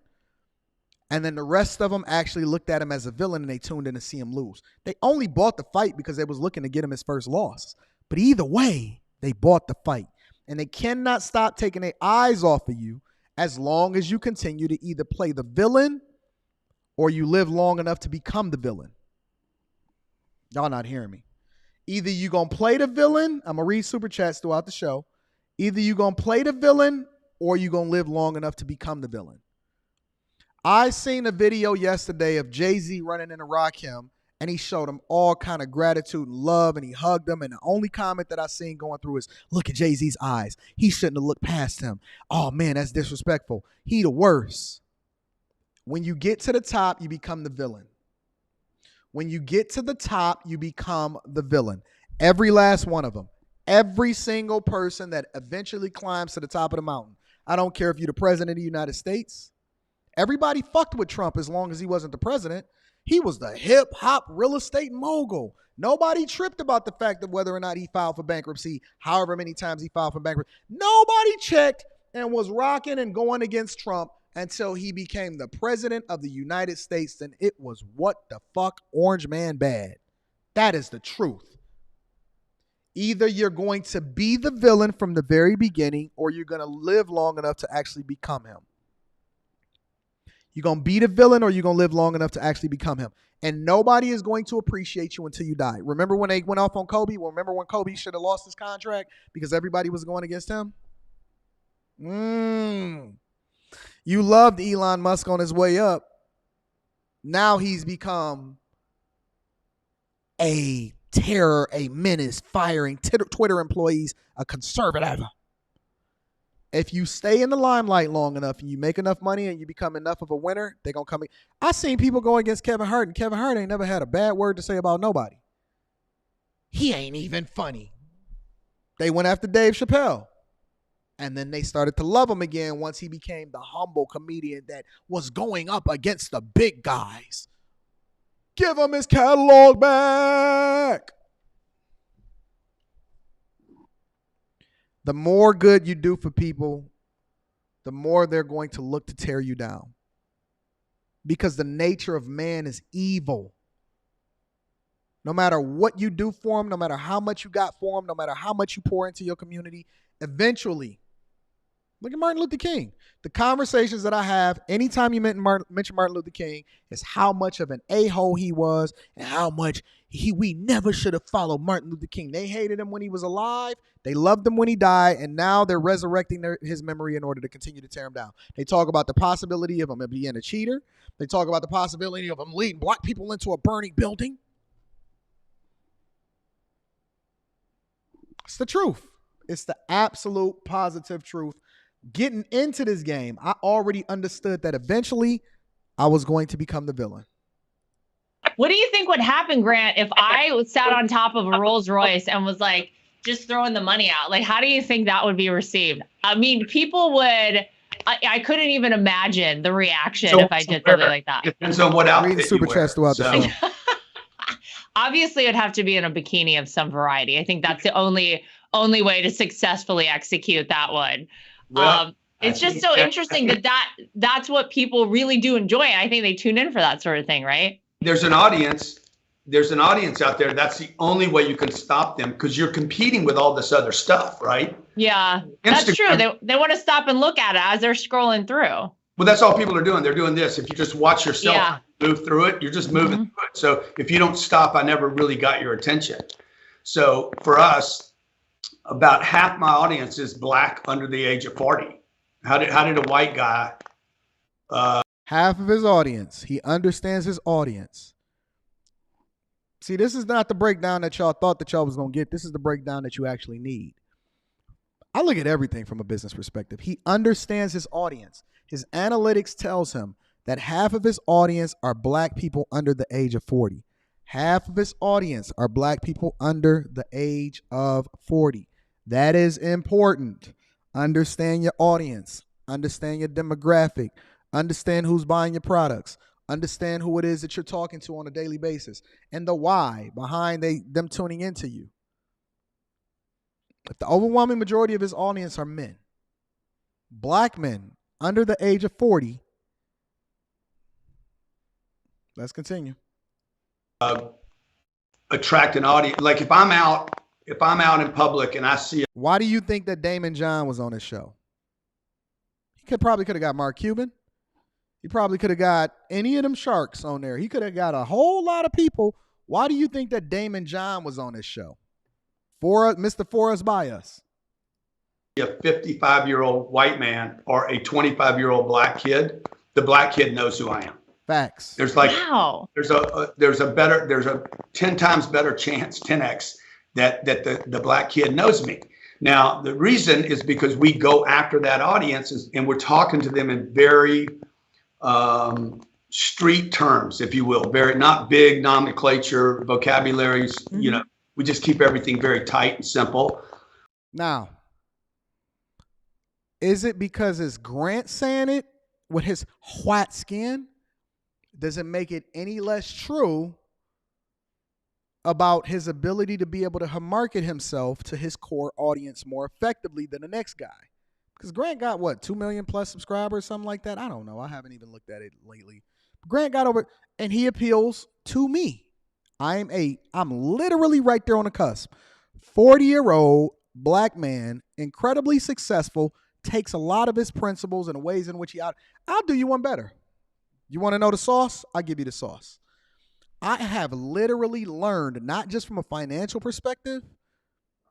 and then the rest of them actually looked at him as a villain and they tuned in to see him lose. They only bought the fight because they was looking to get him his first loss. But either way, they bought the fight. And they cannot stop taking their eyes off of you as long as you continue to either play the villain or you live long enough to become the villain. Y'all not hearing me. Either you going to play the villain, I'm going to read super chats throughout the show. Either you going to play the villain or you going to live long enough to become the villain. I seen a video yesterday of Jay-Z running into Rakim, and he showed him all kind of gratitude and love, and he hugged him. And the only comment that I seen going through is, look at Jay-Z's eyes. He shouldn't have looked past him. Oh, man, that's disrespectful. He the worst. When you get to the top, you become the villain. When you get to the top, you become the villain. Every last one of them. Every single person that eventually climbs to the top of the mountain. I don't care if you're the president of the United States. Everybody fucked with Trump as long as he wasn't the president. He was the hip-hop real estate mogul. Nobody tripped about the fact of whether or not he filed for bankruptcy, however many times he filed for bankruptcy. Nobody checked and was rocking and going against Trump until he became the president of the United States. Then it was what the fuck, Orange Man bad. That is the truth. Either you're going to be the villain from the very beginning or you're going to live long enough to actually become him. You're going to be the villain or you're going to live long enough to actually become him. And nobody is going to appreciate you until you die. Remember when they went off on Kobe? Remember when Kobe should have lost his contract because everybody was going against him? You loved Elon Musk on his way up. Now he's become a terror, a menace, firing Twitter employees, a conservative. If you stay in the limelight long enough and you make enough money and you become enough of a winner, they're going to come in. I seen people go against Kevin Hart, and Kevin Hart ain't never had a bad word to say about nobody. He ain't even funny. They went after Dave Chappelle. And then they started to love him again once he became the humble comedian that was going up against the big guys. Give him his catalog back. The more good you do for people, the more they're going to look to tear you down. Because the nature of man is evil. No matter what you do for them, no matter how much you got for them, no matter how much you pour into your community, eventually, look at Martin Luther King. The conversations that I have anytime you mention Martin Luther King is how much of an a-hole he was and how much we never should have followed Martin Luther King. They hated him when he was alive. They loved him when he died. And now they're resurrecting his memory in order to continue to tear him down. They talk about the possibility of him being a cheater. They talk about the possibility of him leading black people into a burning building. It's the truth. It's the absolute positive truth. Getting into this game, I already understood that eventually I was going to become the villain. What do you think would happen, Grant, if I sat on top of a Rolls Royce and was like just throwing the money out? Like, how do you think that would be received? I mean, people would. I couldn't even imagine the reaction if I did something like that. Depends on what outfit Reading super chats throughout the show. Obviously, it'd have to be in a bikini of some variety. I think that's the only way to successfully execute that one. Well, it's just so interesting that's what people really do enjoy. And I think they tune in for that sort of thing, right? There's an audience out there. That's the only way you can stop them, because you're competing with all this other stuff, right? Yeah, that's true. They want to stop and look at it as they're scrolling through. Well, that's all people are doing. They're doing this. If you just watch yourself move through it, you're just moving through it. So if you don't stop, I never really got your attention. So for us, about half my audience is black under the age of 40. How did a white guy? Half of his audience. He understands his audience. See, this is not the breakdown that y'all thought that y'all was going to get. This is the breakdown that you actually need. I look at everything from a business perspective. He understands his audience. His analytics tells him that half of his audience are black people under the age of 40. Half of his audience are black people under the age of 40. That is important. Understand your audience. Understand your demographic. Understand who's buying your products. Understand who it is that you're talking to on a daily basis and the why behind them tuning into you. If the overwhelming majority of his audience are men, black men under the age of 40, let's continue. Attract an audience. Like if I'm out in public and I see. Why do you think that Damon John was on his show? He probably could have got Mark Cuban. He probably could have got any of them sharks on there. He could have got a whole lot of people. Why do you think that Damon John was on his show? Mr. For Us By Us. A 55-year-old white man or a 25-year-old black kid, the black kid knows who I am. Facts. There's like there's a 10 times better chance, 10x, that the black kid knows me. Now the reason is because we go after that audience and we're talking to them in very street terms, if you will, very not big nomenclature, vocabularies. Mm-hmm. You know, we just keep everything very tight and simple. Now, is it because it's Grant saying it with his white skin? Does it make it any less true about his ability to be able to market himself to his core audience more effectively than the next guy? Because Grant got, what, 2 million plus subscribers, something like that? I don't know. I haven't even looked at it lately. Grant got over, and he appeals to me. I'm literally right there on the cusp. 40-year-old black man, incredibly successful, takes a lot of his principles and ways in which I'll do you one better. You want to know the sauce? I'll give you the sauce. I have literally learned, not just from a financial perspective,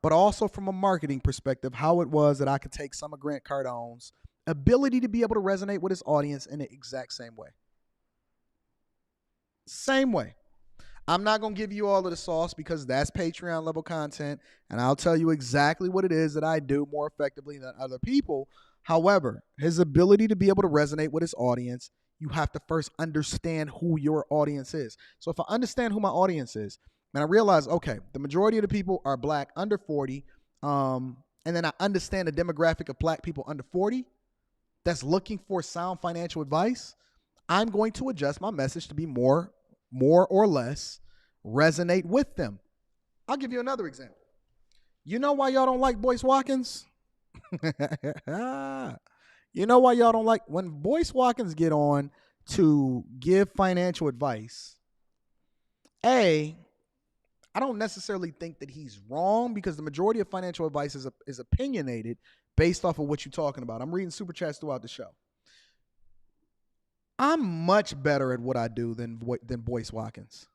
but also from a marketing perspective, how it was that I could take some of Grant Cardone's ability to be able to resonate with his audience in the exact same way. Same way. I'm not going to give you all of the sauce because that's Patreon level content, and I'll tell you exactly what it is that I do more effectively than other people. However, his ability to be able to resonate with his audience, you have to first understand who your audience is. So if I understand who my audience is, and I realize, okay, the majority of the people are black under 40, and then I understand the demographic of black people under 40 that's looking for sound financial advice, I'm going to adjust my message to be more or less resonate with them. I'll give you another example. You know why y'all don't like Boyce Watkins? You know why y'all don't like when Boyce Watkins get on to give financial advice? I don't necessarily think that he's wrong because the majority of financial advice is opinionated based off of what you're talking about. I'm reading super chats throughout the show. I'm much better at what I do than Boyce Watkins.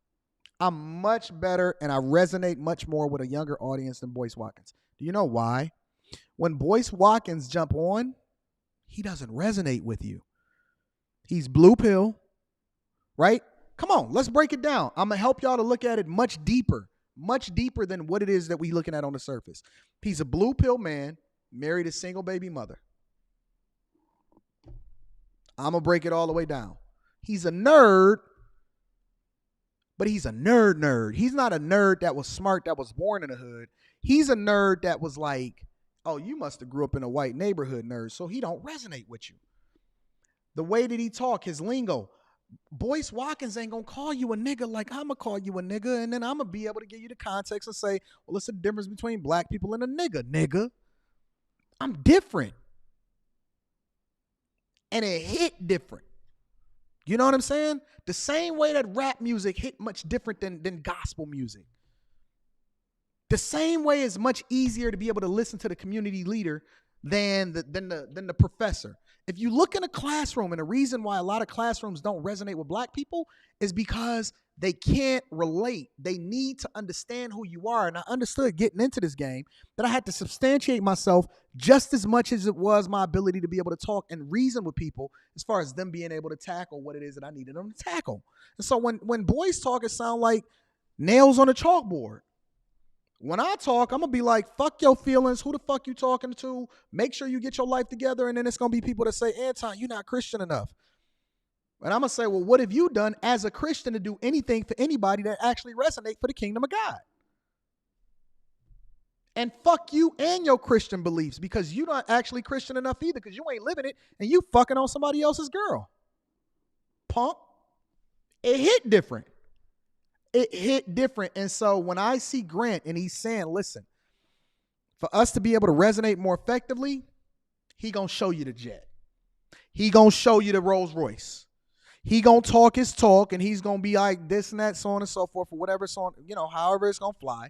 I'm much better and I resonate much more with a younger audience than Boyce Watkins. Do you know why? When Boyce Watkins jump on, he doesn't resonate with you. He's blue pill, right? Come on, let's break it down. I'm going to help y'all to look at it much deeper than what it is that we looking at on the surface. He's a blue pill man, married a single baby mother. I'm going to break it all the way down. He's a nerd, but he's a nerd. He's not a nerd that was smart, that was born in the hood. He's a nerd that was like, oh, you must have grew up in a white neighborhood, nerd, so he don't resonate with you. The way that he talk, his lingo, Boyce Watkins ain't going to call you a nigga like I'm going to call you a nigga, and then I'm going to be able to give you the context and say, well, it's the difference between black people and a nigga. I'm different. And it hit different. You know what I'm saying? The same way that rap music hit much different than gospel music. The same way is much easier to be able to listen to the community leader than the professor. If you look in a classroom, and the reason why a lot of classrooms don't resonate with black people is because they can't relate. They need to understand who you are. And I understood getting into this game that I had to substantiate myself just as much as it was my ability to be able to talk and reason with people as far as them being able to tackle what it is that I needed them to tackle. And so when boys talk, it sound like nails on a chalkboard. When I talk, I'm going to be like, fuck your feelings. Who the fuck you talking to? Make sure you get your life together. And then it's going to be people that say, Anton, you're not Christian enough. And I'm going to say, well, what have you done as a Christian to do anything for anybody that actually resonates for the kingdom of God? And fuck you and your Christian beliefs because you're not actually Christian enough either because you ain't living it and you fucking on somebody else's girl. Punk. It hit different. It hit different. And so when I see Grant and he's saying, listen, for us to be able to resonate more effectively, he going to show you the jet. He going to show you the Rolls Royce. He going to talk his talk and he's going to be like this and that, so on and so forth, or whatever, so on, however it's going to fly.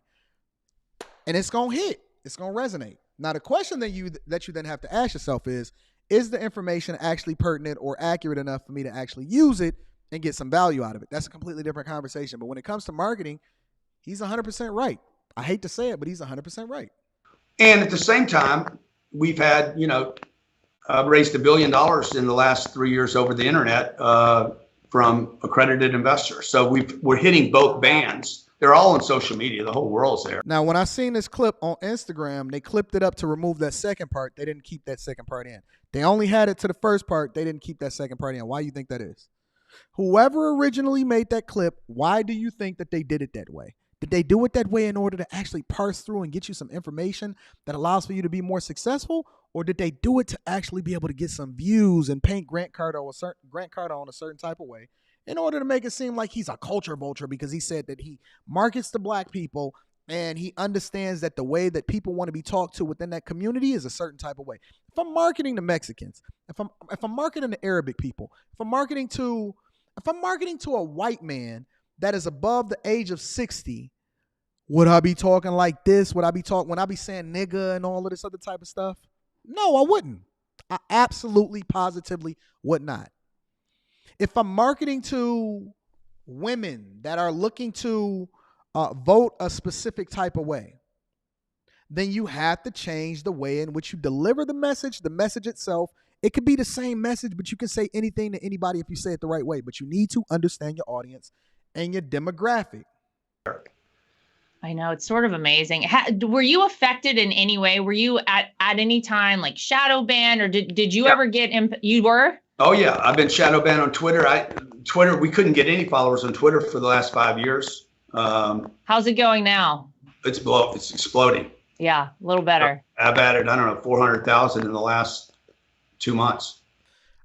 And it's going to hit. It's going to resonate. Now, the question that you then have to ask yourself is the information actually pertinent or accurate enough for me to actually use it and get some value out of it? That's a completely different conversation. But when it comes to marketing, he's 100% right. I hate to say it, but he's 100% right. And at the same time, we've had, raised $1 billion in the last 3 years over the internet from accredited investors. So we're hitting both bands. They're all on social media. The whole world's there. Now, when I seen this clip on Instagram, they clipped it up to remove that second part. They didn't keep that second part in. They only had it to the first part. They didn't keep that second part in. Why do you think that is? Whoever originally made that clip, why do you think that they did it that way? Did they do it that way in order to actually parse through and get you some information that allows for you to be more successful? Or did they do it to actually be able to get some views and paint Grant Cardone a certain type of way in order to make it seem like he's a culture vulture because he said that he markets to black people and he understands that the way that people want to be talked to within that community is a certain type of way. If I'm marketing to Mexicans, if I'm marketing to Arabic people, if I'm marketing to a white man that is above the age of 60, would I be talking like this? Would I be when I be saying nigga and all of this other type of stuff? No, I wouldn't. I absolutely, positively would not. If I'm marketing to women that are looking to vote a specific type of way, then you have to change the way in which you deliver the message itself. It could be the same message, but you can say anything to anybody if you say it the right way. But you need to understand your audience and your demographic. I know, it's sort of amazing. Were you affected in any way? Were you at any time like shadow banned, or did you ever get you were? Oh yeah, I've been shadow banned on Twitter. Twitter, we couldn't get any followers on Twitter for the last 5 years. How's it going now? It's exploding. Yeah, a little better. I've added, I don't know, 400,000 in the last 2 months.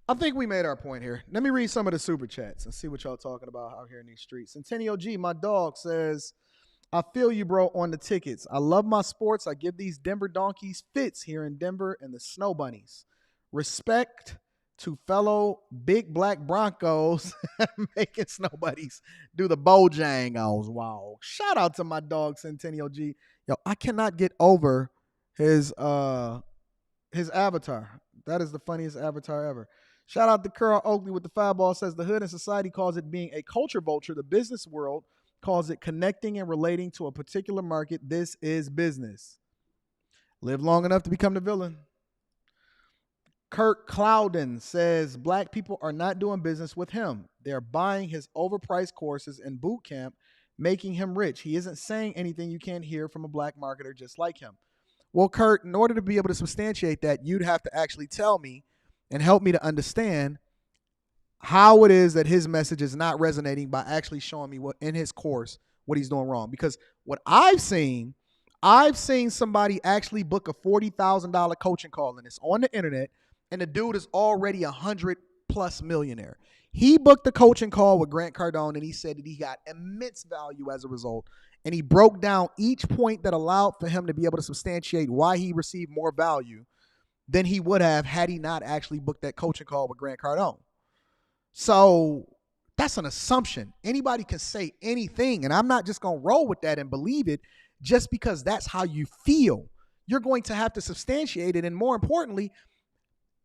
I think we made our point here. Let me read some of the super chats and see what y'all talking about out here in these streets. Centennial G, my dog, says, I feel you, bro, on the tickets. I love my sports. I give these Denver Donkeys fits here in Denver and the Snow Bunnies. Respect to fellow big black Broncos making Snow Bunnies do the Bojangles. Wow. Shout out to my dog, Centennial G. Yo, I cannot get over his avatar. That is the funniest avatar ever. Shout out to Carl Oakley with the fireball, says the hood and society calls it being a culture vulture. The business world calls it connecting and relating to a particular market. This is business. Live long enough to become the villain. Kirk Clouden says black people are not doing business with him. They're buying his overpriced courses in boot camp, making him rich. He isn't saying anything you can't hear from a black marketer just like him. Well, Kurt, in order to be able to substantiate that, you'd have to actually tell me and help me to understand how it is that his message is not resonating by actually showing me what in his course, what he's doing wrong. Because what I've seen somebody actually book a $40,000 coaching call, and it's on the internet, and the dude is already 100+ millionaire. He booked a coaching call with Grant Cardone, and he said that he got immense value as a result. And he broke down each point that allowed for him to be able to substantiate why he received more value than he would have had he not actually booked that coaching call with Grant Cardone. So that's an assumption. Anybody can say anything, and I'm not just going to roll with that and believe it just because that's how you feel. You're going to have to substantiate it, and more importantly,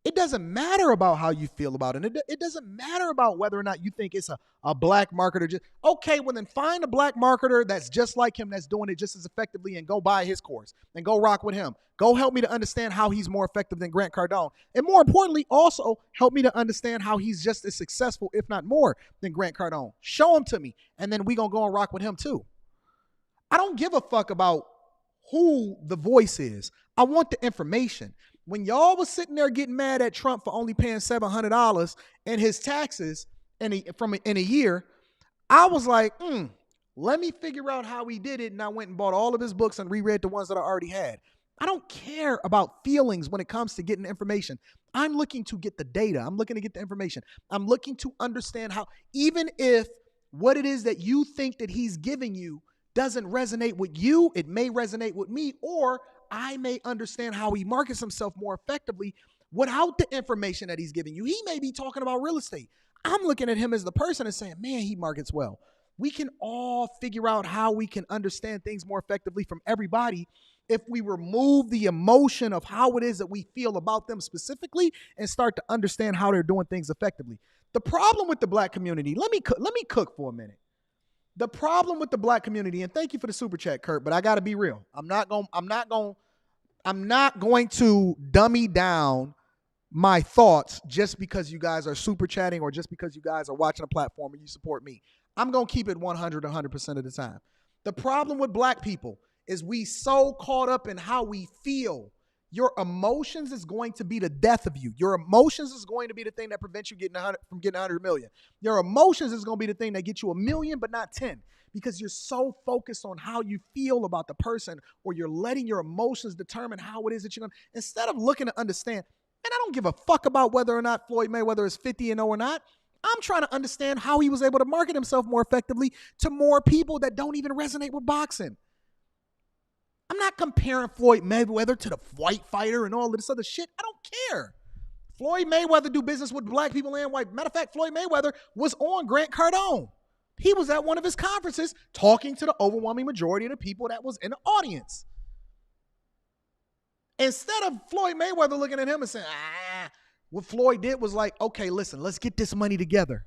it doesn't matter about how you feel about it. It doesn't matter about whether or not you think it's a black marketer. Okay, well then find a black marketer that's just like him, that's doing it just as effectively, and go buy his course and go rock with him. Go help me to understand how he's more effective than Grant Cardone. And more importantly, also help me to understand how he's just as successful, if not more, than Grant Cardone. Show him to me, and then we going to go and rock with him too. I don't give a fuck about who the voice is. I want the information. When y'all was sitting there getting mad at Trump for only paying $700 in his taxes in a year, I was like, let me figure out how he did it. And I went and bought all of his books and reread the ones that I already had. I don't care about feelings when it comes to getting information. I'm looking to get the data. I'm looking to get the information. I'm looking to understand how, even if what it is that you think that he's giving you doesn't resonate with you, it may resonate with me, or I may understand how he markets himself more effectively without the information that he's giving you. He may be talking about real estate. I'm looking at him as the person and saying, man, he markets well. We can all figure out how we can understand things more effectively from everybody if we remove the emotion of how it is that we feel about them specifically and start to understand how they're doing things effectively. The problem with the black community, let me cook for a minute. The problem with the black community, and thank you for the super chat, Kurt, but I got to be real. I'm not going to dummy down my thoughts just because you guys are super chatting or just because you guys are watching a platform and you support me. I'm going to keep it 100% of the time. The problem with black people is we so caught up in how we feel. Your emotions is going to be the death of you. Your emotions is going to be the thing that prevents you from getting 100 million. Your emotions is going to be the thing that gets you 1 million, but not 10, because you're so focused on how you feel about the person, or you're letting your emotions determine how it is that you're going to, instead of looking to understand, and I don't give a fuck about whether or not Floyd Mayweather is 50-0 or not. I'm trying to understand how he was able to market himself more effectively to more people that don't even resonate with boxing. I'm not comparing Floyd Mayweather to the white fighter and all of this other shit. I don't care. Floyd Mayweather do business with black people and white. Matter of fact, Floyd Mayweather was on Grant Cardone. He was at one of his conferences talking to the overwhelming majority of the people that was in the audience. Instead of Floyd Mayweather looking at him and saying, what Floyd did was like, okay, listen, let's get this money together.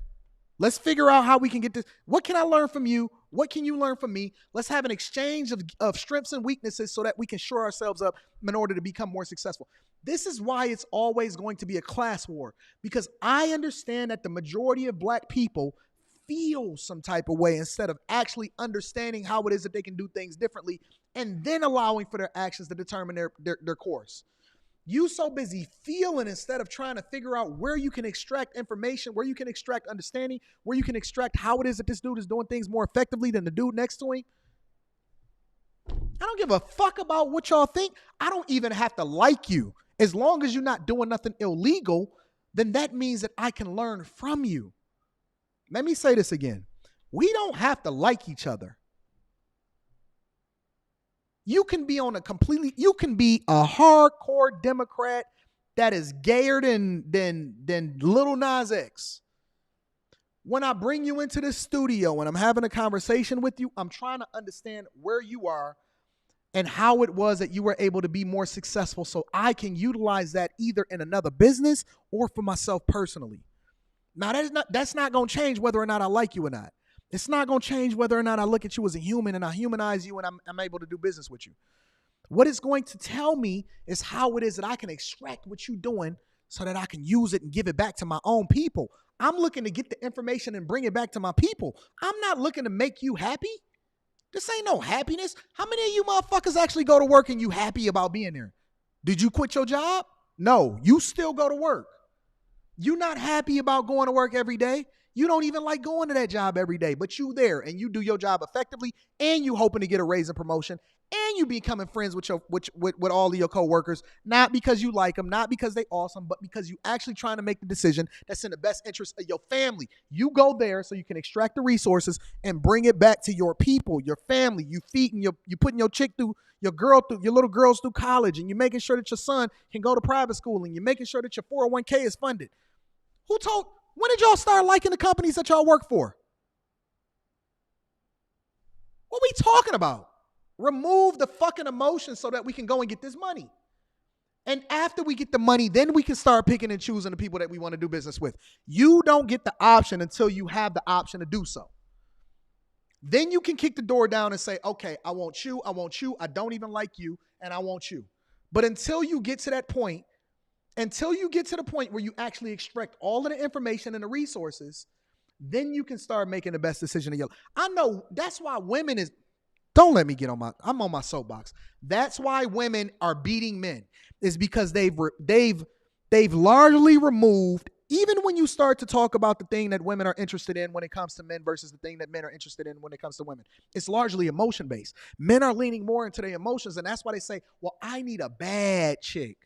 Let's figure out how we can get this. What can I learn from you? What can you learn from me? Let's have an exchange of strengths and weaknesses so that we can shore ourselves up in order to become more successful. This is why it's always going to be a class war, because I understand that the majority of black people feel some type of way instead of actually understanding how it is that they can do things differently and then allowing for their actions to determine their course. You so busy feeling instead of trying to figure out where you can extract information, where you can extract understanding, where you can extract how it is that this dude is doing things more effectively than the dude next to him. I don't give a fuck about what y'all think. I don't even have to like you. As long as you're not doing nothing illegal, then that means that I can learn from you. Let me say this again. We don't have to like each other. You can be you can be a hardcore Democrat that is gayer than Little Nas X. When I bring you into the studio and I'm having a conversation with you, I'm trying to understand where you are and how it was that you were able to be more successful so I can utilize that either in another business or for myself personally. Now, that's not going to change whether or not I like you or not. It's not going to change whether or not I look at you as a human and I humanize you and I'm able to do business with you. What it's going to tell me is how it is that I can extract what you're doing so that I can use it and give it back to my own people. I'm looking to get the information and bring it back to my people. I'm not looking to make you happy. This ain't no happiness. How many of you motherfuckers actually go to work and you happy about being there? Did you quit your job? No, you still go to work. You're not happy about going to work every day. You don't even like going to that job every day, but you there and you do your job effectively and you hoping to get a raise and promotion and you becoming friends with all of your coworkers, not because you like them, not because they awesome, but because you actually trying to make the decision that's in the best interest of your family. You go there so you can extract the resources and bring it back to your people, your family. You feeding you putting your chick through your little girls through college, and you're making sure that your son can go to private school, and you're making sure that your 401k is funded. When did y'all start liking the companies that y'all work for? What we talking about? Remove the fucking emotion so that we can go and get this money. And after we get the money, then we can start picking and choosing the people that we want to do business with. You don't get the option until you have the option to do so. Then you can kick the door down and say, okay, I want you, I don't even like you, and I want you. But until you get to that point, until you get to the point where you actually extract all of the information and the resources, then you can start making the best decision of your life. I know that's why don't let me get I'm on my soapbox. That's why women are beating men, is because they've largely removed, even when you start to talk about the thing that women are interested in when it comes to men versus the thing that men are interested in when it comes to women, it's largely emotion-based. Men are leaning more into their emotions, and that's why they say, well, I need a bad chick.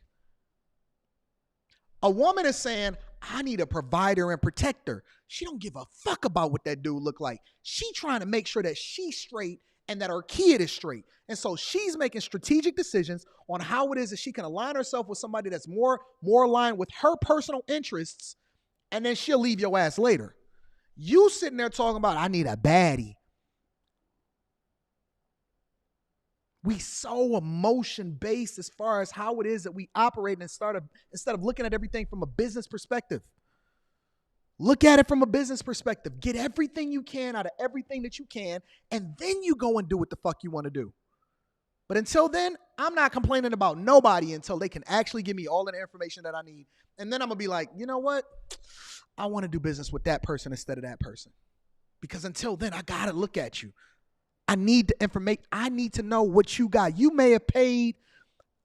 A woman is saying, I need a provider and protector. She don't give a fuck about what that dude look like. She trying to make sure that she's straight and that her kid is straight. And so she's making strategic decisions on how it is that she can align herself with somebody that's more aligned with her personal interests, and then she'll leave your ass later. You sitting there talking about, I need a baddie. We so emotion-based as far as how it is that we operate instead of looking at everything from a business perspective. Look at it from a business perspective. Get everything you can out of everything that you can, and then you go and do what the fuck you want to do. But until then, I'm not complaining about nobody until they can actually give me all of the information that I need. And then I'm going to be like, you know what? I want to do business with that person instead of that person. Because until then, I got to look at you. I need the information. I need to know what you got. You may have paid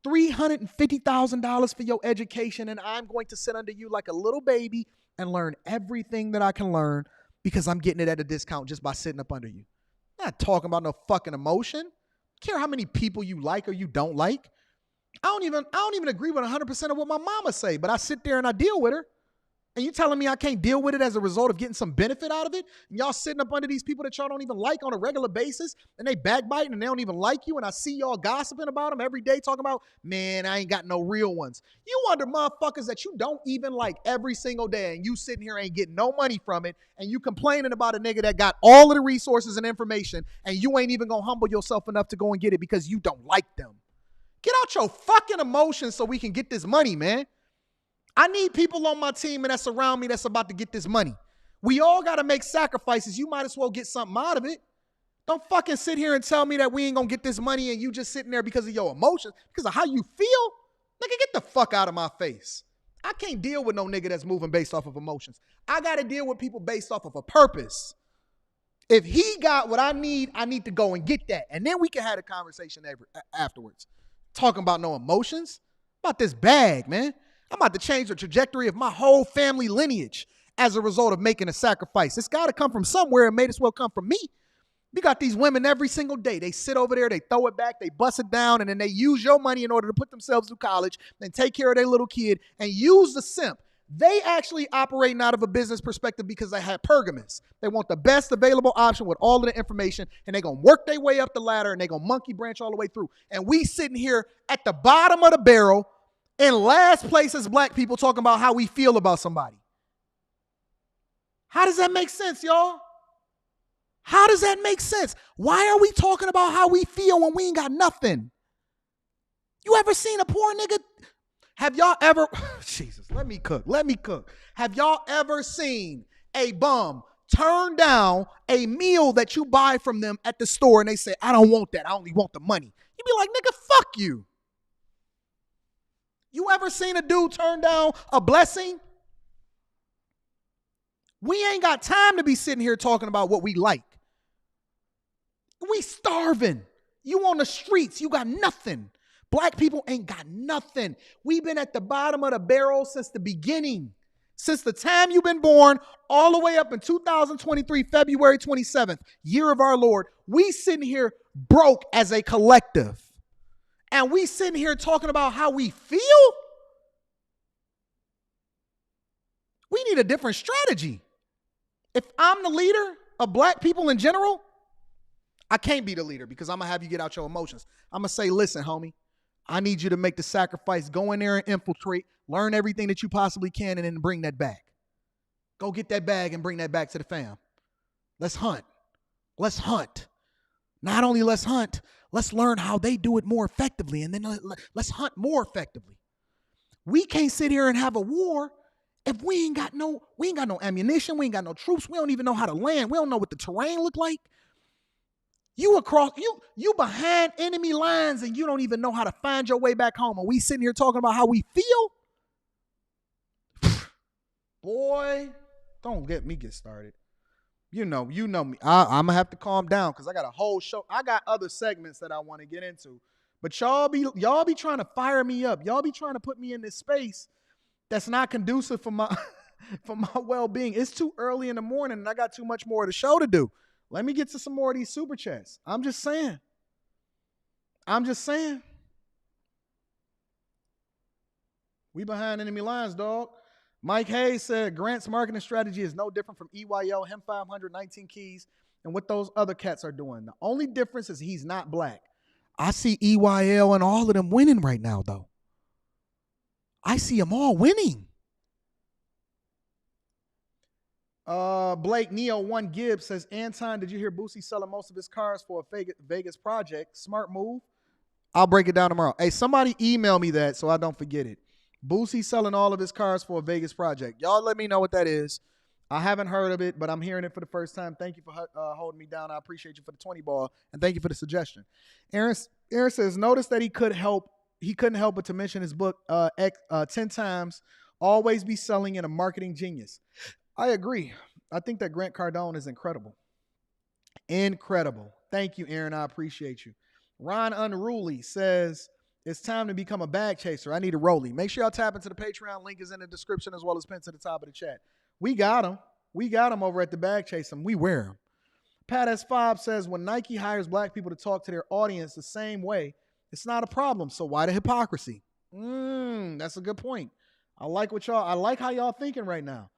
$350,000 for your education, and I'm going to sit under you like a little baby and learn everything that I can learn because I'm getting it at a discount just by sitting up under you. I'm not talking about no fucking emotion. I don't care how many people you like or you don't like. I don't even agree with 100% of what my mama say, but I sit there and I deal with her. And you telling me I can't deal with it as a result of getting some benefit out of it? And y'all sitting up under these people that y'all don't even like on a regular basis, and they backbiting and they don't even like you, and I see y'all gossiping about them every day talking about, man, I ain't got no real ones. You under motherfuckers that you don't even like every single day, and you sitting here ain't getting no money from it, and you complaining about a nigga that got all of the resources and information, and you ain't even gonna humble yourself enough to go and get it because you don't like them. Get out your fucking emotions so we can get this money, man. I need people on my team and that's around me that's about to get this money. We all got to make sacrifices. You might as well get something out of it. Don't fucking sit here and tell me that we ain't going to get this money and you just sitting there because of your emotions, because of how you feel. Nigga, get the fuck out of my face. I can't deal with no nigga that's moving based off of emotions. I got to deal with people based off of a purpose. If he got what I need to go and get that. And then we can have a conversation afterwards. Talking about no emotions. About this bag, man. I'm about to change the trajectory of my whole family lineage as a result of making a sacrifice. It's got to come from somewhere. It may as well come from me. We got these women every single day. They sit over there, they throw it back, they bust it down, and then they use your money in order to put themselves through college and take care of their little kid and use the simp. They actually operating out of a business perspective because they have pergaments. They want the best available option with all of the information, and they're going to work their way up the ladder, and they're going to monkey branch all the way through. And we sitting here at the bottom of the barrel in last place as black people talking about how we feel about somebody. How does that make sense, y'all? How does that make sense? Why are we talking about how we feel when we ain't got nothing? You ever seen a poor nigga? Have y'all ever, Jesus, let me cook. Have y'all ever seen a bum turn down a meal that you buy from them at the store and they say, I don't want that, I only want the money? You be like, nigga, fuck you. You ever seen a dude turn down a blessing? We ain't got time to be sitting here talking about what we like. We starving. You on the streets. You got nothing. Black people ain't got nothing. We've been at the bottom of the barrel since the beginning. Since the time you've been born, all the way up in 2023, February 27th, year of our Lord, we sitting here broke as a collective. And we sitting here talking about how we feel? We need a different strategy. If I'm the leader of black people in general, I can't be the leader because I'm going to have you get out your emotions. I'm going to say, listen, homie, I need you to make the sacrifice. Go in there and infiltrate. Learn everything that you possibly can and then bring that back. Go get that bag and bring that back to the fam. Let's hunt. Let's hunt. Not only let's hunt, let's learn how they do it more effectively, and then let's hunt more effectively. We can't sit here and have a war if we ain't got no ammunition, we ain't got no troops, we don't even know how to land, we don't know what the terrain look like. You behind enemy lines and you don't even know how to find your way back home. And we sitting here talking about how we feel? Boy, don't get me started. You know me. I'm gonna have to calm down because I got a whole show. I got other segments that I want to get into. But y'all be trying to fire me up. Y'all be trying to put me in this space that's not conducive for my for my well-being. It's too early in the morning and I got too much more of the show to do. Let me get to some more of these super chats. I'm just saying. We behind enemy lines, dog. Mike Hayes said Grant's marketing strategy is no different from EYO, him 519 keys, and what those other cats are doing. The only difference is he's not black. I see EYL and all of them winning right now, though. I see them all winning. Blake Neo 1 Gibbs says, Anton, did you hear Boosie selling most of his cars for a Vegas project? Smart move. I'll break it down tomorrow. Hey, somebody email me that so I don't forget it. Boosie selling all of his cars for a Vegas project. Y'all let me know what that is. I haven't heard of it, but I'm hearing it for the first time. Thank you for holding me down. I appreciate you for the 20 ball, and thank you for the suggestion. Aaron says, notice that he couldn't help but to mention his book 10 times, always be selling in a marketing genius. I agree. I think that Grant Cardone is incredible. Incredible. Thank you, Aaron. I appreciate you. Ron Unruly says, it's time to become a bag chaser. I need a rollie. Make sure y'all tap into the Patreon. Link is in the description as well as pinned to the top of the chat. We got them. We got them over at the Bag Chase, and we wear them. Pat S5 says, when Nike hires black people to talk to their audience the same way, it's not a problem. So why the hypocrisy? That's a good point. I like how y'all thinking right now.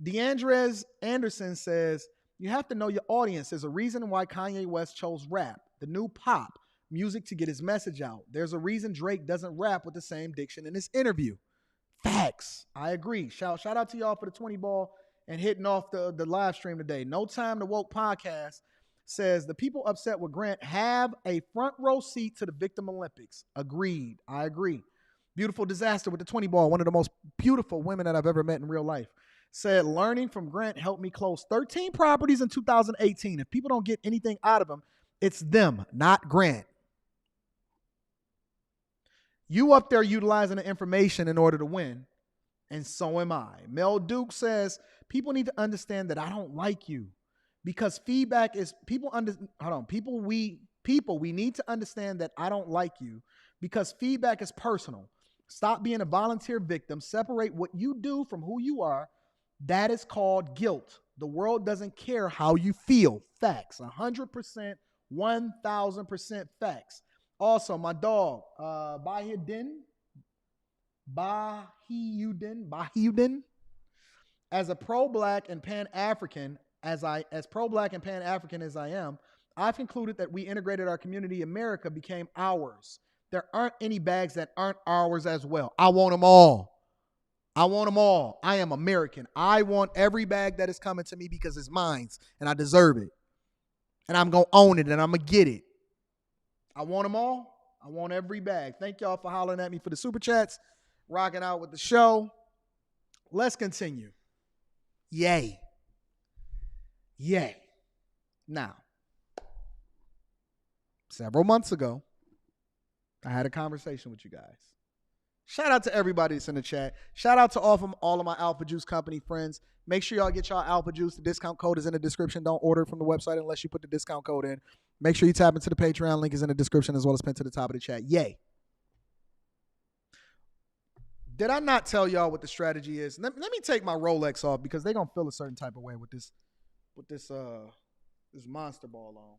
DeAndres Anderson says, you have to know your audience. There's a reason why Kanye West chose rap, the new pop music, to get his message out. There's a reason Drake doesn't rap with the same diction in his interview. Facts. I agree. Shout out to y'all for the 20 ball and hitting off the live stream today. No Time to Woke podcast says the people upset with Grant have a front row seat to the Victim Olympics. Agreed. I agree. Beautiful Disaster with the 20 ball, one of the most beautiful women that I've ever met in real life, said learning from Grant helped me close 13 properties in 2018. If people don't get anything out of them, it's them, not Grant. You up there utilizing the information in order to win, and so am I. Mel Duke says, people need to understand that I don't like you. because feedback is people, we need to understand that I don't like you because feedback is personal. Stop being a volunteer victim. Separate what you do from who you are. That is called guilt. The world doesn't care how you feel. Facts. 100%, 1000% facts. Also, my dog, Bahiyuddin, as a pro-black and pan-African, as pro-black and pan-African as I am, I've concluded that we integrated our community. America became ours. There aren't any bags that aren't ours as well. I want them all. I want them all. I am American. I want every bag that is coming to me because it's mine and I deserve it. And I'm going to own it and I'm going to get it. I want them all. I want every bag. Thank y'all for hollering at me for the super chats. Rocking out with the show. Let's continue. Yay. Yay. Now, several months ago, I had a conversation with you guys. Shout out to everybody that's in the chat. Shout out to all of my Alpha Juice Company friends. Make sure y'all get y'all Alpha Juice. The discount code is in the description. Don't order it from the website unless you put the discount code in. Make sure you tap into the Patreon. Link is in the description as well as pinned to the top of the chat. Yay. Did I not tell y'all what the strategy is? Let me take my Rolex off because they're going to feel a certain type of way with this monster ball on.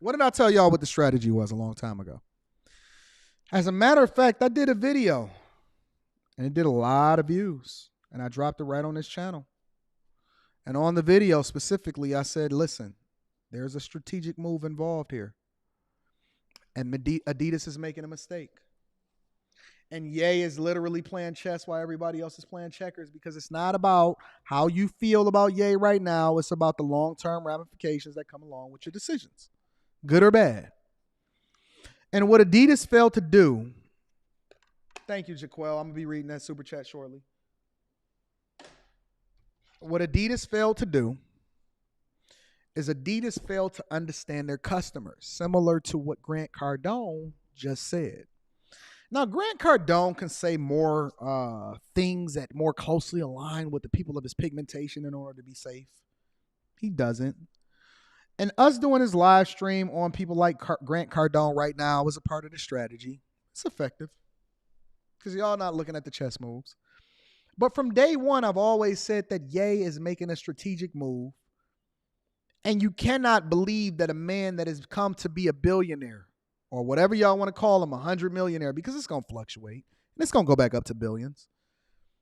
What did I tell y'all what the strategy was a long time ago? As a matter of fact, I did a video and it did a lot of views and I dropped it right on this channel. And on the video specifically, I said, listen, there's a strategic move involved here. And Adidas is making a mistake. And Ye is literally playing chess while everybody else is playing checkers because it's not about how you feel about Ye right now. It's about the long-term ramifications that come along with your decisions. Good or bad. And what Adidas failed to do, thank you, Jaquel. I'm going to be reading that super chat shortly. What Adidas failed to do is Adidas failed to understand their customers, similar to what Grant Cardone just said. Now, Grant Cardone can say more things that more closely align with the people of his pigmentation in order to be safe. He doesn't. And us doing his live stream on people like Grant Cardone right now is a part of the strategy. It's effective because y'all not looking at the chess moves. But from day one, I've always said that Ye is making a strategic move. And you cannot believe that a man that has come to be a billionaire or whatever y'all want to call him, 100 millionaire, because it's going to fluctuate and it's going to go back up to billions.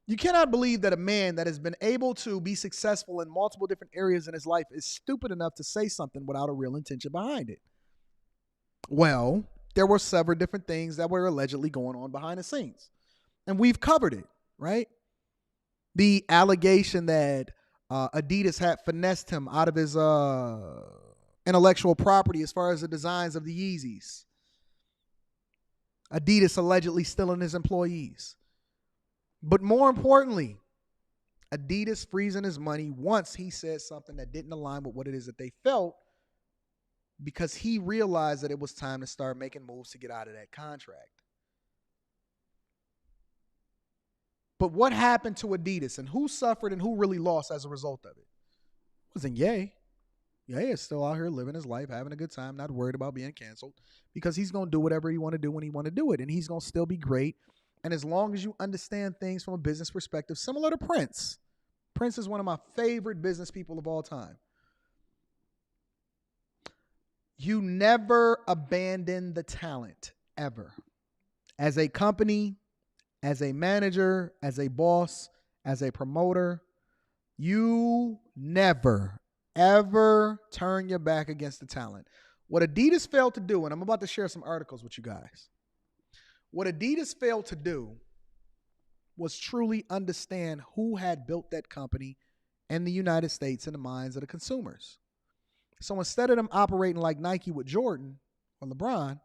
You cannot believe that a man that has been able to be successful in multiple different areas in his life is stupid enough to say something without a real intention behind it. Well, there were several different things that were allegedly going on behind the scenes. And we've covered it, right? The allegation that Adidas had finessed him out of his intellectual property as far as the designs of the Yeezys. Adidas allegedly stealing his employees. But more importantly, Adidas freezing his money once he said something that didn't align with what it is that they felt because he realized that it was time to start making moves to get out of that contract. But what happened to Adidas and who suffered and who really lost as a result of it? It wasn't Ye. Ye is still out here living his life, having a good time, not worried about being canceled because he's going to do whatever he want to do when he want to do it. And he's going to still be great. And as long as you understand things from a business perspective, similar to Prince. Prince is one of my favorite business people of all time. You never abandon the talent, ever. As a company, as a manager, as a boss, as a promoter, you never, ever turn your back against the talent. What Adidas failed to do, and I'm about to share some articles with you guys. What Adidas failed to do was truly understand who had built that company in the United States in the minds of the consumers. So instead of them operating like Nike with Jordan or LeBron,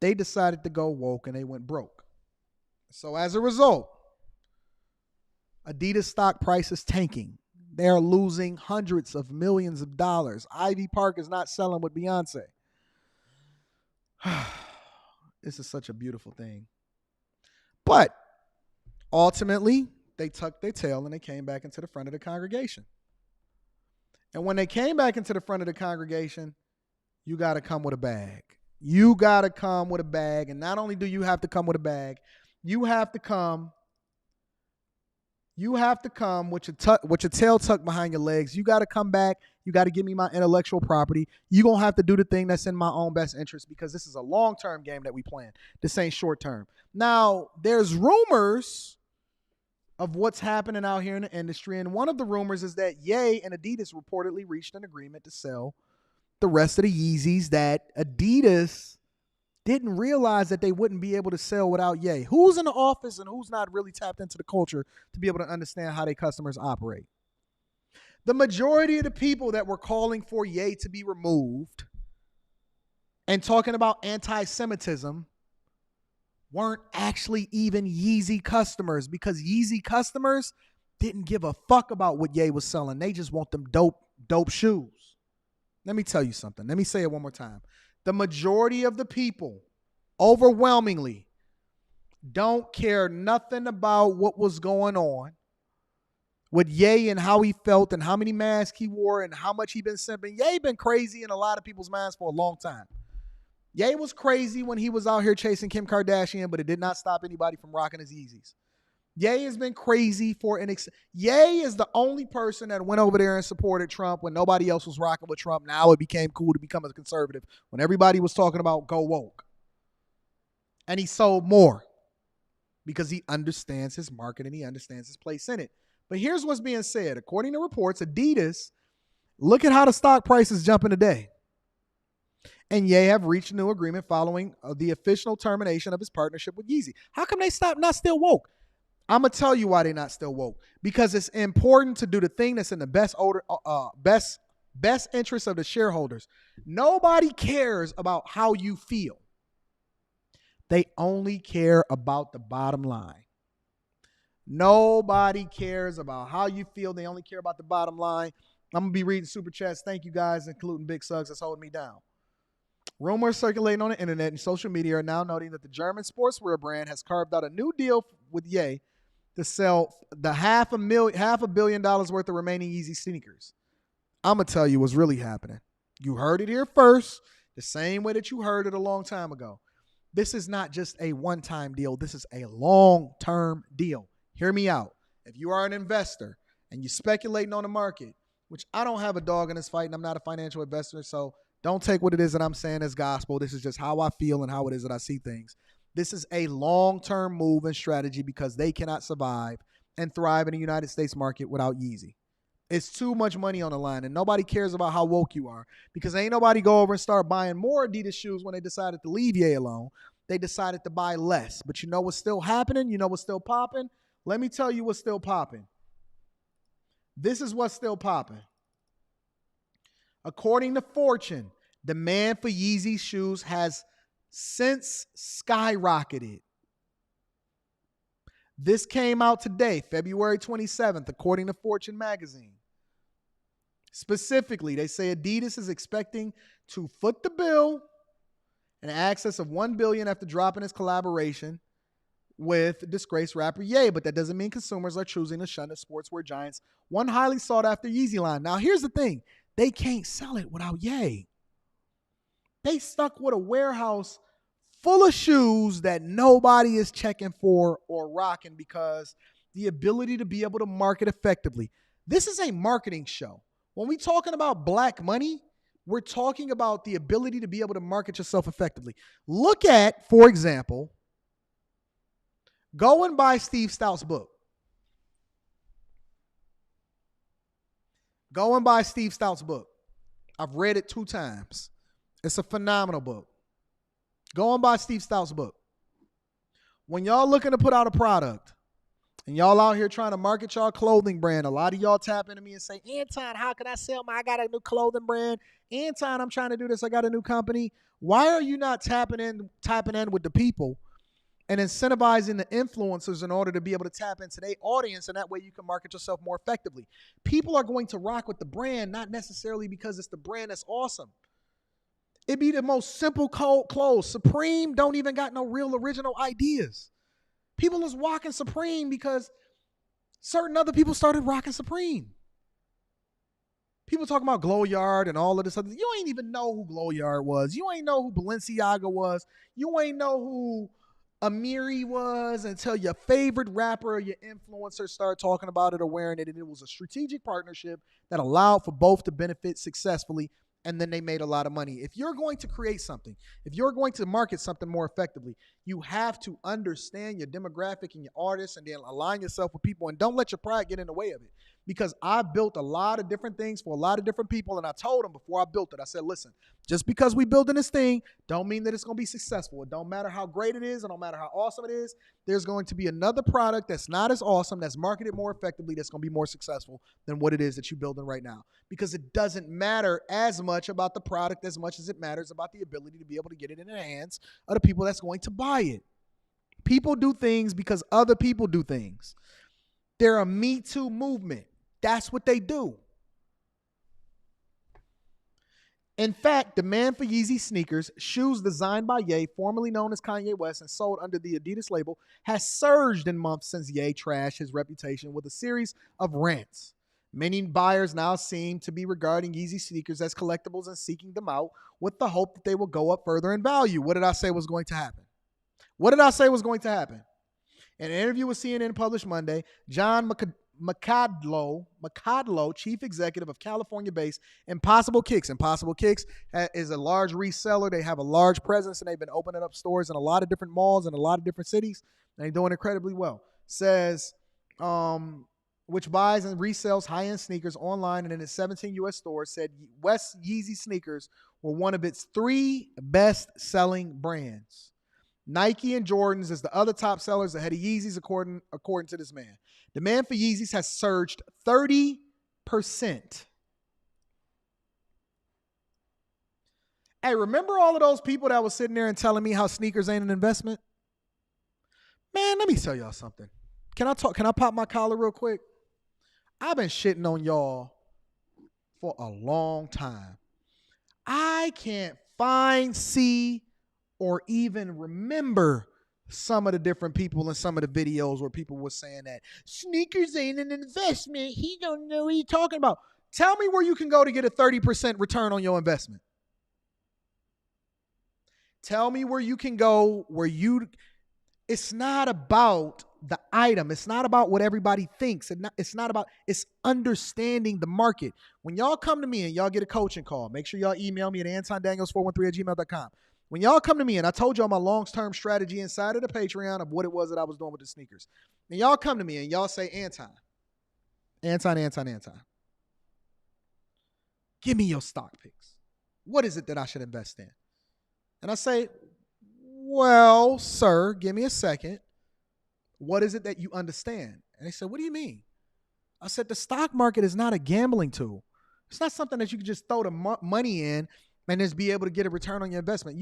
they decided to go woke and they went broke. So as a result, Adidas stock price is tanking. They're losing hundreds of millions of dollars. Ivy Park is not selling with Beyonce. This is such a beautiful thing. But ultimately, they tucked their tail and they came back into the front of the congregation. And when they came back into the front of the congregation, you got to come with a bag. You got to come with a bag. And not only do you have to come with a bag, you have to come with your tail tucked behind your legs. You got to come back. You got to give me my intellectual property. You're going to have to do the thing that's in my own best interest because this is a long-term game that we playing. This ain't short-term. Now, there's rumors of what's happening out here in the industry. And one of the rumors is that Ye and Adidas reportedly reached an agreement to sell the rest of the Yeezys that Adidas didn't realize that they wouldn't be able to sell without Ye. Who's in the office and who's not really tapped into the culture to be able to understand how their customers operate? The majority of the people that were calling for Ye to be removed and talking about anti-Semitism weren't actually even Yeezy customers because Yeezy customers didn't give a fuck about what Ye was selling. They just want them dope shoes. Let me tell you something. Let me say it one more time. The majority of the people, overwhelmingly, don't care nothing about what was going on with Ye and how he felt and how many masks he wore and how much he been simping. Ye been crazy in a lot of people's minds for a long time. Ye was crazy when he was out here chasing Kim Kardashian, but it did not stop anybody from rocking his Yeezys. Ye has been crazy for Ye is the only person that went over there and supported Trump when nobody else was rocking with Trump. Now it became cool to become a conservative when everybody was talking about go woke. And he sold more because he understands his market and he understands his place in it. But here's what's being said. According to reports, Adidas, look at how the stock price is jumping today. And Ye have reached a new agreement following the official termination of his partnership with Yeezy. How come they not still woke? I'm going to tell you why they're not still woke. Because it's important to do the thing that's in the best interest of the shareholders. Nobody cares about how you feel. They only care about the bottom line. Nobody cares about how you feel. They only care about the bottom line. I'm going to be reading super chats. Thank you guys, including Big Suggs that's holding me down. Rumors circulating on the internet and social media are now noting that the German sportswear brand has carved out a new deal with Ye to sell the $500 million worth of remaining Yeezy sneakers. I'm going to tell you what's really happening. You heard it here first, the same way that you heard it a long time ago. This is not just a one-time deal. This is a long-term deal. Hear me out. If you are an investor and you're speculating on the market, which I don't have a dog in this fight and I'm not a financial investor, so don't take what it is that I'm saying as gospel. This is just how I feel and how it is that I see things. This is a long-term move and strategy because they cannot survive and thrive in the United States market without Yeezy. It's too much money on the line, and nobody cares about how woke you are because ain't nobody go over and start buying more Adidas shoes when they decided to leave Ye alone. They decided to buy less. But you know what's still happening? You know what's still popping? Let me tell you what's still popping. This is what's still popping. According to Fortune, demand for Yeezy shoes has since skyrocketed. This came out today, February 27th, according to Fortune magazine. Specifically, they say Adidas is expecting to foot the bill in excess of $1 billion after dropping its collaboration with disgraced rapper Ye, but that doesn't mean consumers are choosing to shun the sportswear giant's one highly sought after Yeezy line. Now, here's the thing. They can't sell it without Ye. They stuck with a warehouse full of shoes that nobody is checking for or rocking because the ability to be able to market effectively. This is a marketing show. When we're talking about black money, we're talking about the ability to be able to market yourself effectively. Look at, for example, go and buy Steve Stout's book. Go and buy Steve Stout's book. I've read it 2 times. It's a phenomenal book. Go and buy Steve Stout's book. When y'all looking to put out a product and y'all out here trying to market y'all clothing brand, a lot of y'all tap into me and say, Anton, how can I sell I got a new clothing brand. Anton, I'm trying to do this. I got a new company. Why are you not tapping in with the people and incentivizing the influencers in order to be able to tap into their audience, and that way you can market yourself more effectively? People are going to rock with the brand, not necessarily because it's the brand that's awesome. It'd be the most simple clothes. Supreme don't even got no real original ideas. People is rocking Supreme because certain other people started rocking Supreme. People talking about Glow Yard and all of this other. You ain't even know who Glow Yard was. You ain't know who Balenciaga was. You ain't know who Amiri was until your favorite rapper or your influencer started talking about it or wearing it. And it was a strategic partnership that allowed for both to benefit successfully. And then they made a lot of money. If you're going to create something, if you're going to market something more effectively, you have to understand your demographic and your artists and then align yourself with people. And don't let your pride get in the way of it. Because I built a lot of different things for a lot of different people. And I told them before I built it, I said, listen, just because we building this thing don't mean that it's going to be successful. It don't matter how great it is. It don't matter how awesome it is. There's going to be another product that's not as awesome, that's marketed more effectively, that's going to be more successful than what it is that you're building right now. Because it doesn't matter as much about the product as much as it matters about the ability to be able to get it in the hands of the people that's going to buy it. People do things because other people do things. They're a Me Too movement. That's what they do. In fact, demand for Yeezy sneakers, shoes designed by Ye, formerly known as Kanye West and sold under the Adidas label, has surged in months since Ye trashed his reputation with a series of rants. Many buyers now seem to be regarding Yeezy sneakers as collectibles and seeking them out with the hope that they will go up further in value. What did I say was going to happen? What did I say was going to happen? In an interview with CNN published Monday, John McCadlow, chief executive of California-based Impossible Kicks. Impossible Kicks is a large reseller. They have a large presence, and they've been opening up stores in a lot of different malls in a lot of different cities. And they're doing incredibly well. Says, which buys and resells high-end sneakers online and in its 17 U.S. stores, said West Yeezy sneakers were one of its 3 best-selling brands. Nike and Jordans is the other top sellers ahead of Yeezys, according to this man. Demand for Yeezys has surged 30%. Hey, remember all of those people that was sitting there and telling me how sneakers ain't an investment? Man, let me tell y'all something. Can I pop my collar real quick? I've been shitting on y'all for a long time. I can't see, or even remember some of the different people in some of the videos where people were saying that sneakers ain't an investment. He don't know what he's talking about. Tell me where you can go to get a 30% return on your investment. Tell me where you can go it's not about the item. It's not about what everybody thinks. It's understanding the market. When y'all come to me and y'all get a coaching call, make sure y'all email me at antondaniels413@gmail.com. When y'all come to me, and I told y'all my long-term strategy inside of the Patreon of what it was that I was doing with the sneakers. And y'all come to me and y'all say, Anton, give me your stock picks. What is it that I should invest in? And I say, well, sir, give me a second. What is it that you understand? And they said, what do you mean? I said, the stock market is not a gambling tool. It's not something that you can just throw the money in and just be able to get a return on your investment.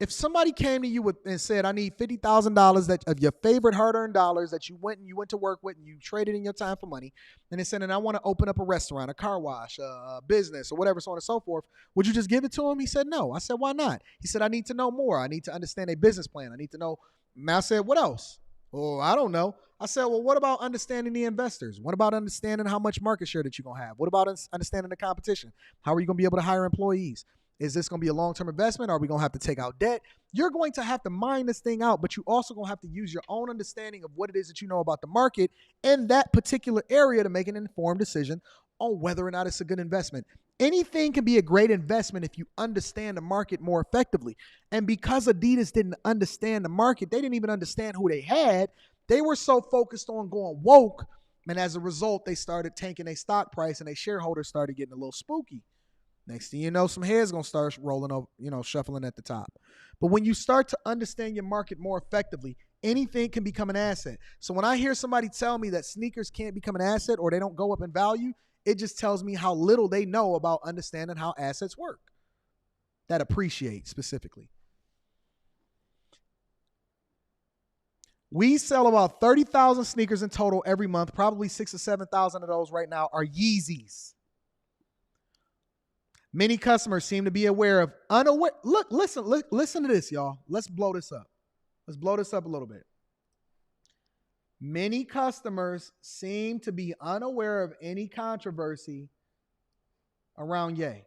If somebody came to you and said, I need $50,000 of your favorite hard-earned dollars that you went to work with and you traded in your time for money, and they said, and I want to open up a restaurant, a car wash, a business, or whatever, so on and so forth, would you just give it to him? He said, no. I said, why not? He said, I need to know more. I need to understand a business plan. I need to know. And I said, what else? Oh, I don't know. I said, well, what about understanding the investors? What about understanding how much market share that you're going to have? What about understanding the competition? How are you going to be able to hire employees? Is this going to be a long-term investment? Are we going to have to take out debt? You're going to have to mine this thing out, but you also going to have to use your own understanding of what it is that you know about the market in that particular area to make an informed decision on whether or not it's a good investment. Anything can be a great investment if you understand the market more effectively. And because Adidas didn't understand the market, they didn't even understand who they had. They were so focused on going woke, and as a result, they started tanking their stock price, and their shareholders started getting a little spooky. Next thing you know, some hair's going to start rolling over, shuffling at the top. But when you start to understand your market more effectively, anything can become an asset. So when I hear somebody tell me that sneakers can't become an asset or they don't go up in value, it just tells me how little they know about understanding how assets work. That appreciate specifically. We sell about 30,000 sneakers in total every month. Probably 6,000 or 7,000 of those right now are Yeezys. Many customers seem to be unaware. Look, listen to this, y'all. Let's blow this up. Let's blow this up a little bit. Many customers seem to be unaware of any controversy around Ye.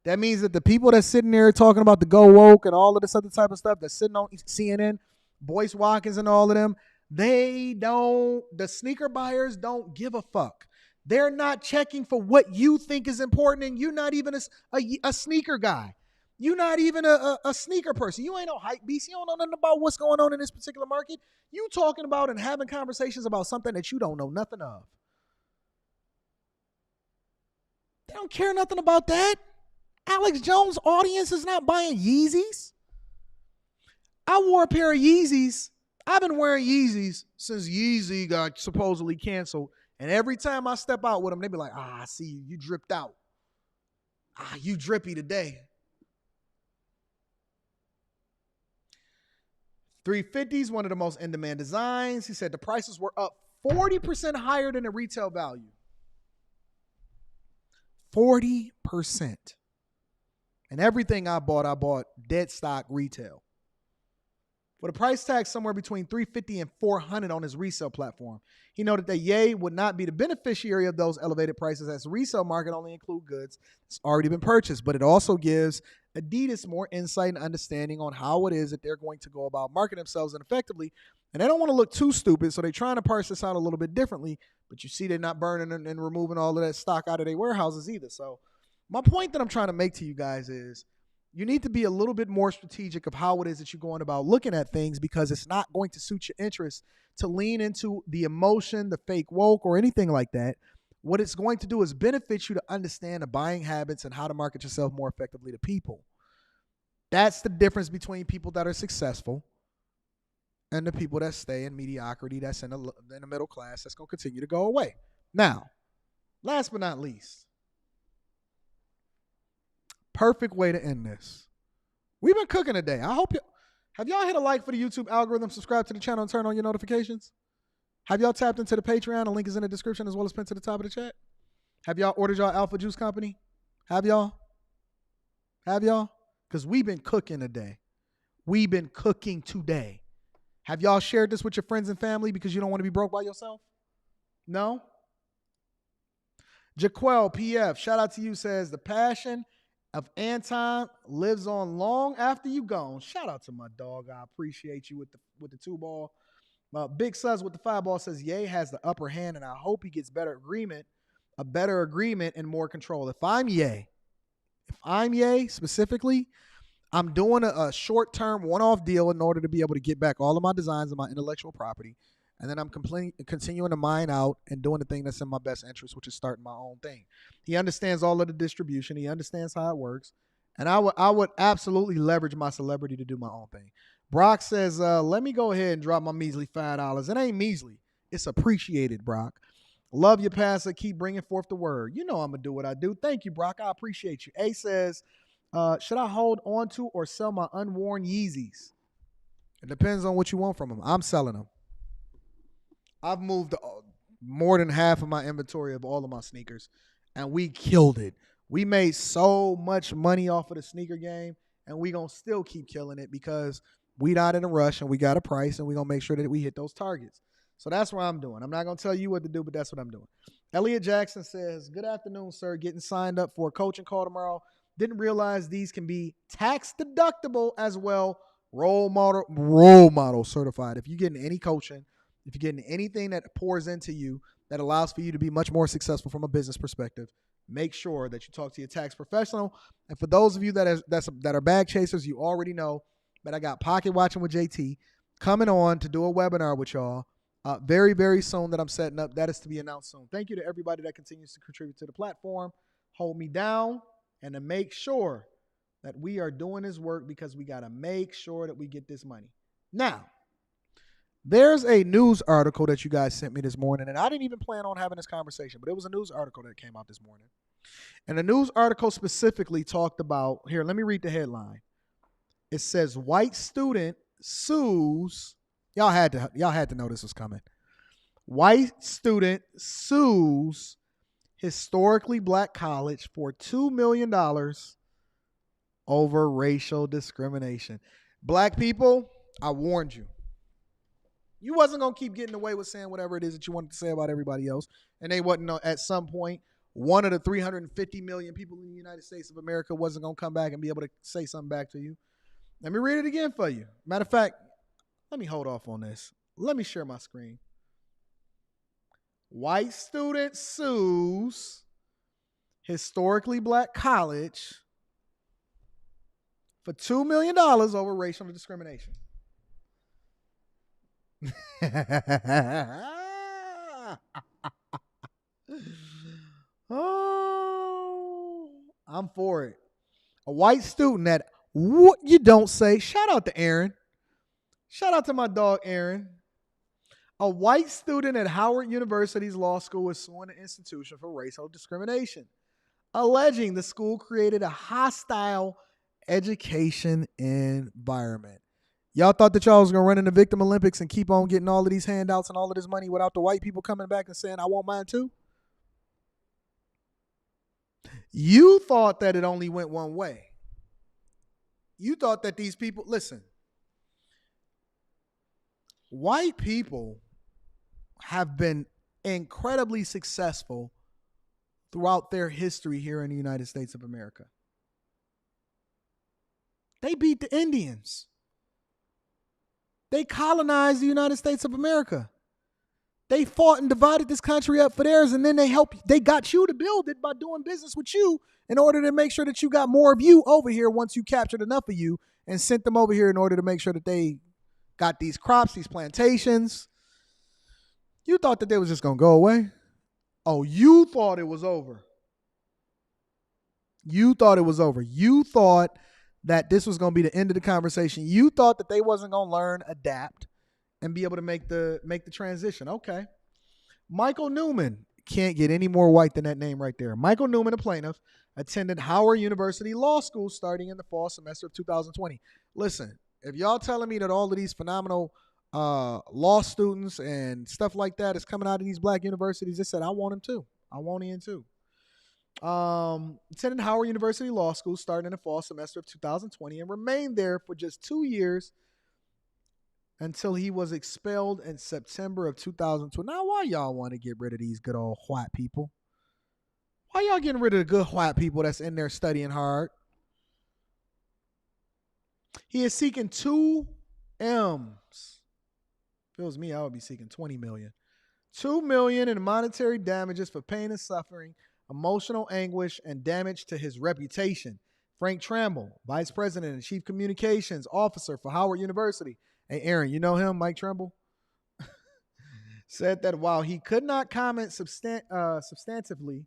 That means that the people that's sitting there talking about the Go Woke and all of this other type of stuff that's sitting on CNN, Boyce Watkins and all of them, the sneaker buyers don't give a fuck. They're not checking for what you think is important, and you're not even a sneaker guy. You're not even a sneaker person. You ain't no hype beast. You don't know nothing about what's going on in this particular market. You talking about and having conversations about something that you don't know nothing of. They don't care nothing about that. Alex Jones' audience is not buying Yeezys. I wore a pair of Yeezys. I've been wearing Yeezys since Yeezy got supposedly canceled. And every time I step out with them, they be like, I see you dripped out. You drippy today. 350s, one of the most in-demand designs. He said the prices were up 40% higher than the retail value. 40%. And everything I bought dead stock retail. For the price tag somewhere between $350 and $400 on his resale platform. He noted that Ye would not be the beneficiary of those elevated prices, as the resale market only include goods that's already been purchased, but it also gives Adidas more insight and understanding on how it is that they're going to go about marketing themselves and effectively. And they don't want to look too stupid, so they're trying to parse this out a little bit differently, but you see they're not burning and removing all of that stock out of their warehouses either. So my point that I'm trying to make to you guys is you need to be a little bit more strategic of how it is that you're going about looking at things, because it's not going to suit your interest to lean into the emotion, the fake woke, or anything like that. What it's going to do is benefit you to understand the buying habits and how to market yourself more effectively to people. That's the difference between people that are successful and the people that stay in mediocrity, that's in the middle class, that's going to continue to go away. Now, last but not least, perfect way to end this. We've been cooking today. I hope have y'all hit a like for the YouTube algorithm, subscribe to the channel, and turn on your notifications? Have y'all tapped into the Patreon? The link is in the description as well as pinned to the top of the chat. Have y'all ordered y'all Alpha Juice Company? Have y'all? Because we've been cooking today. We've been cooking today. Have y'all shared this with your friends and family because you don't want to be broke by yourself? No? Jaquel PF, shout out to you, says the passion of Anton lives on long after you gone. Shout out to my dog. I appreciate you with the 2-ball. Big Sus with the 5-ball says Ye has the upper hand, and I hope he gets a better agreement and more control. If I'm Ye specifically, I'm doing a short-term one-off deal in order to be able to get back all of my designs and my intellectual property. And then I'm continuing to mine out and doing the thing that's in my best interest, which is starting my own thing. He understands all of the distribution. He understands how it works. And I would absolutely leverage my celebrity to do my own thing. Brock says, let me go ahead and drop my measly $5. It ain't measly. It's appreciated, Brock. Love you, Pastor. Keep bringing forth the word. You know I'm going to do what I do. Thank you, Brock. I appreciate you. A says, should I hold on to or sell my unworn Yeezys? It depends on what you want from them. I'm selling them. I've moved more than half of my inventory of all of my sneakers, and we killed it. We made so much money off of the sneaker game, and we going to still keep killing it because we not in a rush, and we got a price, and we going to make sure that we hit those targets. So that's what I'm doing. I'm not going to tell you what to do, but that's what I'm doing. Elliot Jackson says, good afternoon, sir. Getting signed up for a coaching call tomorrow. Didn't realize these can be tax deductible as well. Role model certified. If you're getting any coaching, if you're getting anything that pours into you that allows for you to be much more successful from a business perspective, make sure that you talk to your tax professional. And for those of you that are bag chasers, you already know that I got Pocket Watching with JT coming on to do a webinar with y'all very, very soon that I'm setting up. That is to be announced soon. Thank you to everybody that continues to contribute to the platform. Hold me down and to make sure that we are doing this work, because we got to make sure that we get this money. Now, there's a news article that you guys sent me this morning, and I didn't even plan on having this conversation, but it was a news article that came out this morning. And the news article specifically talked about, here, let me read the headline. It says, white student sues, y'all had to know this was coming. White student sues historically black college for $2 million over racial discrimination. Black people, I warned you. You wasn't going to keep getting away with saying whatever it is that you wanted to say about everybody else. And they wasn't, at some point, one of the 350 million people in the United States of America wasn't going to come back and be able to say something back to you. Let me read it again for you. Matter of fact, let me hold off on this. Let me share my screen. White student sues historically black college for $2 million over racial discrimination. Oh, I'm for it. A white student that what you don't say. Shout out to Aaron. Shout out to my dog Aaron. A white student at Howard University's law school is suing the institution for racial discrimination, alleging the school created a hostile education environment. Y'all thought that y'all was going to run in the Victim Olympics and keep on getting all of these handouts and all of this money without the white people coming back and saying, I want mine too? You thought that it only went one way. You thought that these people, listen, white people have been incredibly successful throughout their history here in the United States of America. They beat the Indians. They colonized the United States of America. They fought and divided this country up for theirs, and then they got you to build it by doing business with you in order to make sure that you got more of you over here once you captured enough of you and sent them over here in order to make sure that they got these crops, these plantations. You thought that they was just going to go away? Oh, you thought it was over. You thought it was over. You thought that this was going to be the end of the conversation. You thought that they wasn't going to learn, adapt, and be able to make the transition. Okay. Michael Newman, can't get any more white than that name right there. Michael Newman, a plaintiff, attended Howard University Law School starting in the fall semester of 2020. Listen, if y'all telling me that all of these phenomenal law students and stuff like that is coming out of these black universities, they said, I want him too. I want him too. Attended Howard University Law School starting in the fall semester of 2020 and remained there for just 2 years until he was expelled in September of 2020. Now, why y'all want to get rid of these good old white people? Why y'all getting rid of the good white people that's in there studying hard? He is seeking 2 M's. If it was me, I would be seeking 20 million. $2 million in monetary damages for pain and suffering, emotional anguish, and damage to his reputation. Frank Tramble, Vice President and Chief Communications Officer for Howard University. Hey, Aaron, you know him, Mike Tramble? Said that while he could not comment substantively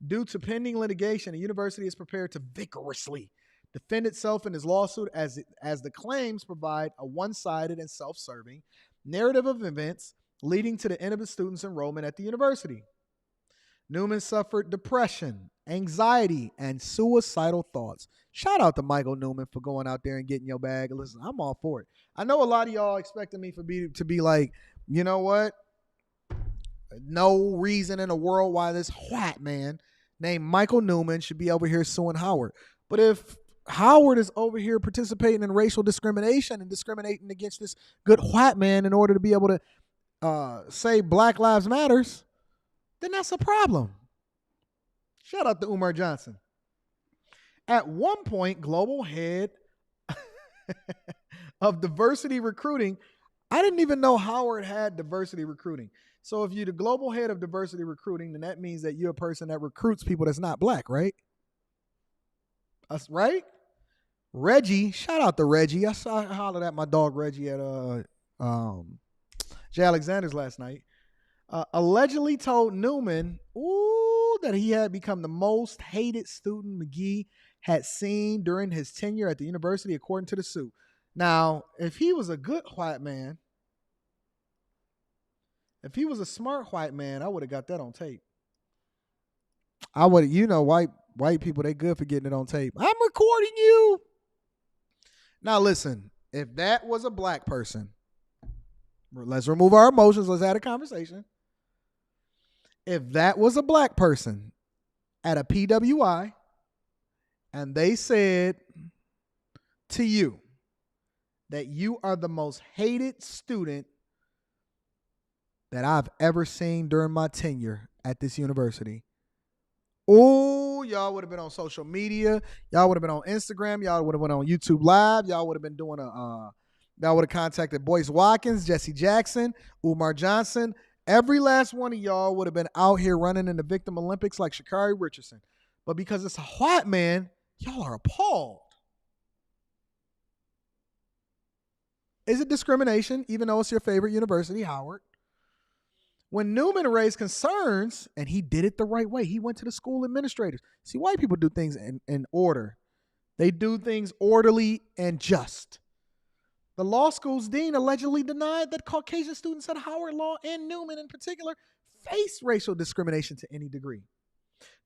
due to pending litigation, the university is prepared to vigorously defend itself in his lawsuit as the claims provide a one-sided and self-serving narrative of events leading to the end of the students' enrollment at the university. Newman suffered depression, anxiety, and suicidal thoughts. Shout out to Michael Newman for going out there and getting your bag. Listen, I'm all for it. I know a lot of y'all expecting me to be like, you know what? No reason in the world why this white man named Michael Newman should be over here suing Howard. But if Howard is over here participating in racial discrimination and discriminating against this good white man in order to be able to say Black Lives Matters, then that's a problem. Shout out to Umar Johnson. At one point, global head of diversity recruiting, I didn't even know Howard had diversity recruiting. So if you're the global head of diversity recruiting, then that means that you're a person that recruits people that's not black, right? That's right. Reggie, shout out to Reggie. I hollered at my dog Reggie at Jay Alexander's last night. Allegedly told Newman that he had become the most hated student McGee had seen during his tenure at the university, according to the suit. Now, if he was a good white man, if he was a smart white man, I would have got that on tape. I would, white people, they good for getting it on tape. I'm recording you. Now, listen, if that was a black person, let's remove our emotions. Let's have a conversation. If that was a black person at a PWI and they said to you that you are the most hated student that I've ever seen during my tenure at this university. Oh, y'all would have been on social media. Y'all would have been on Instagram. Y'all would have been on YouTube Live. Y'all would have been doing y'all would have contacted Boyce Watkins, Jesse Jackson, Umar Johnson. Every last one of y'all would have been out here running in the Victim Olympics like Sha'Carri Richardson. But because it's a white man, y'all are appalled. Is it discrimination, even though it's your favorite university, Howard? When Newman raised concerns, and he did it the right way, he went to the school administrators. See, white people do things in order. They do things orderly and just. The law school's dean allegedly denied that Caucasian students at Howard Law and Newman in particular face racial discrimination to any degree.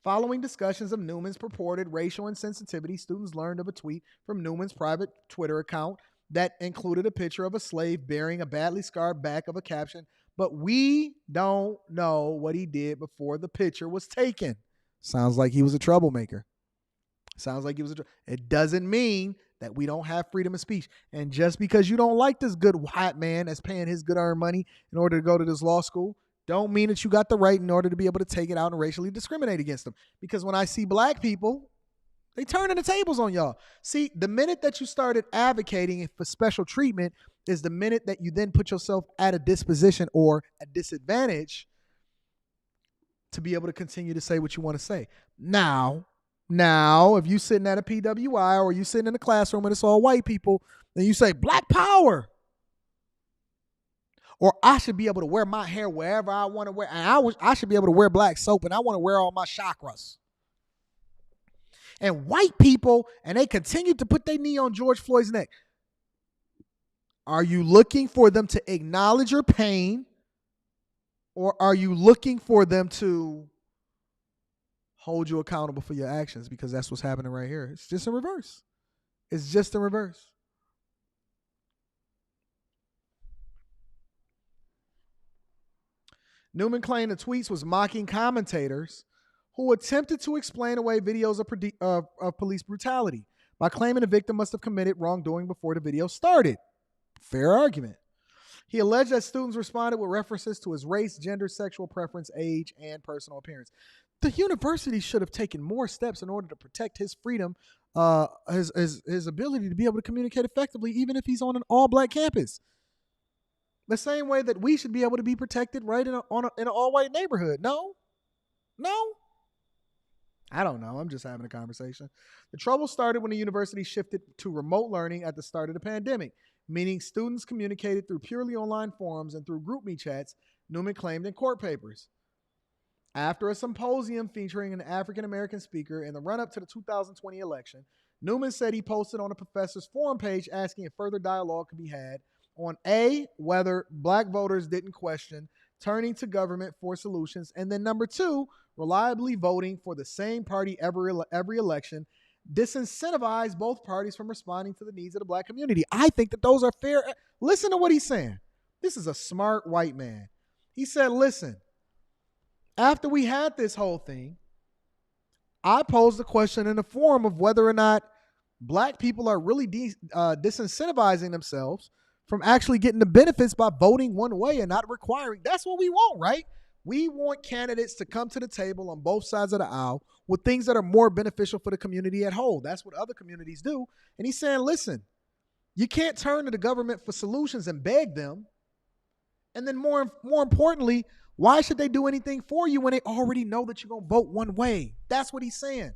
Following discussions of Newman's purported racial insensitivity, students learned of a tweet from Newman's private Twitter account that included a picture of a slave bearing a badly scarred back of a caption, "But we don't know what he did before the picture was taken." Sounds like he was a troublemaker. It doesn't mean that we don't have freedom of speech. And just because you don't like this good white man that's paying his good earned money in order to go to this law school, don't mean that you got the right in order to be able to take it out and racially discriminate against them. Because when I see black people, they turning the tables on y'all. See, the minute that you started advocating for special treatment is the minute that you then put yourself at a disposition or a disadvantage to be able to continue to say what you want to say. Now, if you sitting at a PWI or you sitting in a classroom and it's all white people, then you say black power. Or I should be able to wear my hair wherever I want to wear. And I should be able to wear black soap and I want to wear all my chakras. And white people, and they continue to put their knee on George Floyd's neck. Are you looking for them to acknowledge your pain? Or are you looking for them to hold you accountable for your actions? Because that's what's happening right here. It's just in reverse. It's just in reverse. Newman claimed the tweets was mocking commentators who attempted to explain away videos of police brutality by claiming the victim must have committed wrongdoing before the video started. Fair argument. He alleged that students responded with references to his race, gender, sexual preference, age, and personal appearance. The university should have taken more steps in order to protect his freedom, his ability to be able to communicate effectively, even if he's on an all-black campus. The same way that we should be able to be protected right in an all-white neighborhood. No? I don't know. I'm just having a conversation. The trouble started when the university shifted to remote learning at the start of the pandemic, meaning students communicated through purely online forums and through GroupMe chats, Newman claimed in court papers. After a symposium featuring an African-American speaker in the run-up to the 2020 election, Newman said he posted on a professor's forum page asking if further dialogue could be had on A, whether black voters didn't question turning to government for solutions, and then number two, reliably voting for the same party every election disincentivize both parties from responding to the needs of the black community. I think that those are fair. Listen to what he's saying. This is a smart white man. He said, listen, after we had this whole thing, I posed the question in the forum of whether or not black people are really disincentivizing themselves from actually getting the benefits by voting one way and not requiring. That's what we want, right? We want candidates to come to the table on both sides of the aisle with things that are more beneficial for the community at whole. That's what other communities do. And he's saying, listen, you can't turn to the government for solutions and beg them. And then more importantly, why should they do anything for you when they already know that you're going to vote one way? That's what he's saying.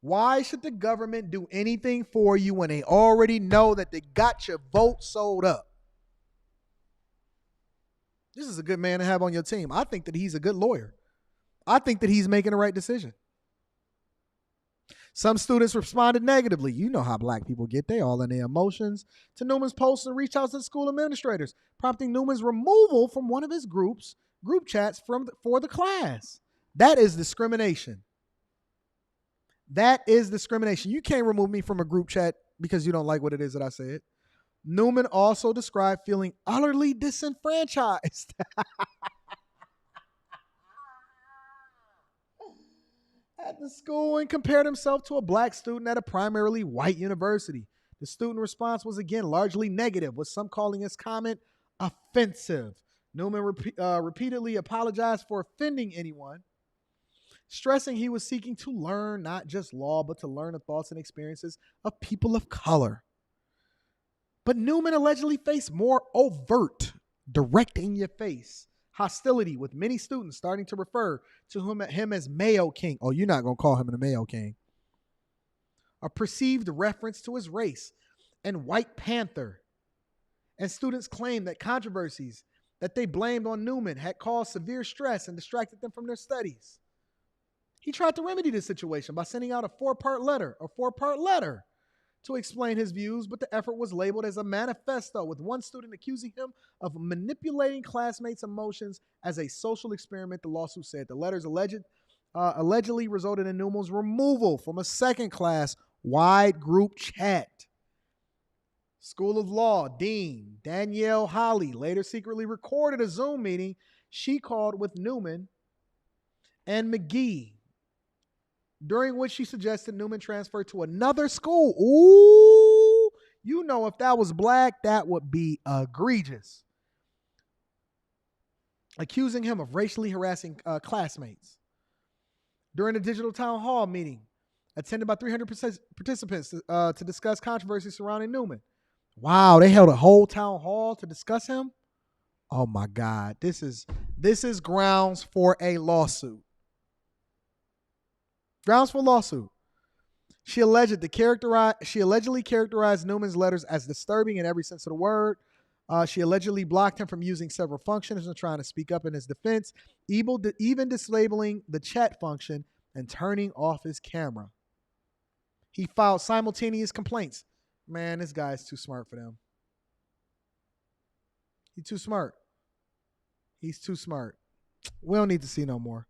Why should the government do anything for you when they already know that they got your vote sold up? This is a good man to have on your team. I think that he's a good lawyer. I think that he's making the right decision. Some students responded negatively. You know how black people get. They all in their emotions to Newman's posts and reached out to the school administrators, prompting Newman's removal from one of his group chats for the class. That is discrimination. That is discrimination. You can't remove me from a group chat because you don't like what it is that I said. Newman also described feeling utterly disenfranchised at the school and compared himself to a black student at a primarily white university. The student response was again largely negative, with some calling his comment offensive. Newman repeatedly apologized for offending anyone, stressing he was seeking to learn not just law, but to learn the thoughts and experiences of people of color. But Newman allegedly faced more overt, direct in your face hostility, with many students starting to refer to him as Mayo King. Oh, you're not going to call him the Mayo King. A perceived reference to his race and White Panther. And students claimed that controversies that they blamed on Newman had caused severe stress and distracted them from their studies. He tried to remedy the situation by sending out a four-part letter to explain his views, but the effort was labeled as a manifesto, with one student accusing him of manipulating classmates' emotions as a social experiment, the lawsuit said. The letters allegedly resulted in Newman's removal from a second-class wide group chat. School of Law Dean Tiege Hanley later secretly recorded a Zoom meeting she called with Newman and McGee, during which she suggested Newman transfer to another school. Ooh, you know, if that was black, that would be egregious. Accusing him of racially harassing classmates. During a digital town hall meeting attended by 300 participants to discuss controversy surrounding Newman. Wow, they held a whole town hall to discuss him? Oh my God, this is grounds for a lawsuit. Grounds for lawsuit. She allegedly characterized Newman's letters as disturbing in every sense of the word. She allegedly blocked him from using several functions and trying to speak up in his defense, even disabling the chat function and turning off his camera. He filed simultaneous complaints. Man, this guy is too smart for them. He's too smart. He's too smart. We don't need to see no more.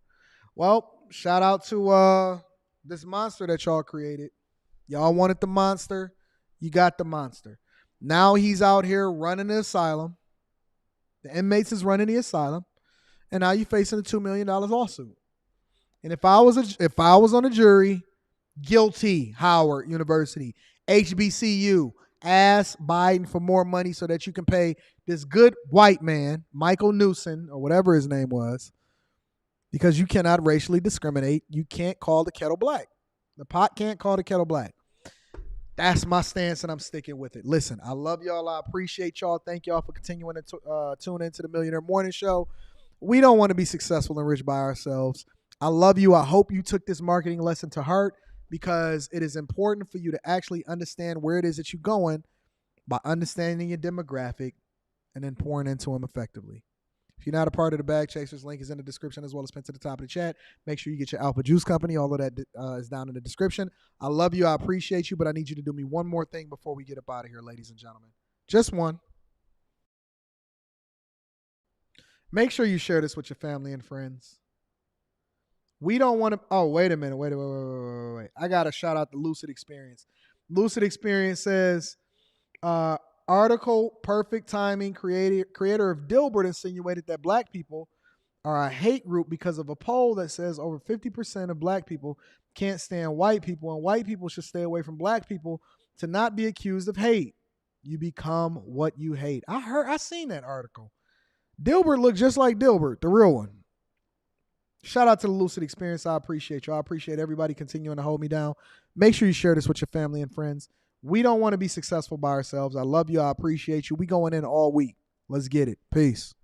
Well, shout out to this monster that y'all created. Y'all wanted the monster. You got the monster. Now he's out here running the asylum. The inmates is running the asylum. And now you're facing a $2 million lawsuit. And if I was on a jury, guilty, Howard University, HBCU, ask Biden for more money so that you can pay this good white man, Michael Newsom, or whatever his name was, because you cannot racially discriminate. You can't call the kettle black. The pot can't call the kettle black. That's my stance, and I'm sticking with it. Listen, I love y'all. I appreciate y'all. Thank y'all for continuing to tune into the Millionaire Morning Show. We don't want to be successful and rich by ourselves. I love you. I hope you took this marketing lesson to heart, because it is important for you to actually understand where it is that you're going by understanding your demographic and then pouring into them effectively. If you're not a part of the Bag Chasers, link is in the description as well as pinned to the top of the chat. Make sure you get your Alpha Juice Company. All of that is down in the description. I love you. I appreciate you, but I need you to do me one more thing before we get up out of here, ladies and gentlemen. Just one. Make sure you share this with your family and friends. We don't want to. Oh, wait a minute. Wait. I got to shout out the Lucid Experience. Lucid Experience says, article, perfect timing, creator of Dilbert insinuated that black people are a hate group because of a poll that says over 50% of black people can't stand white people, and white people should stay away from black people to not be accused of hate. You become what you hate. I seen that article. Dilbert looked just like Dilbert, the real one. Shout out to the Lucid Experience. I appreciate you. I appreciate everybody continuing to hold me down. Make sure you share this with your family and friends. We don't want to be successful by ourselves. I love you. I appreciate you. We going in all week. Let's get it. Peace.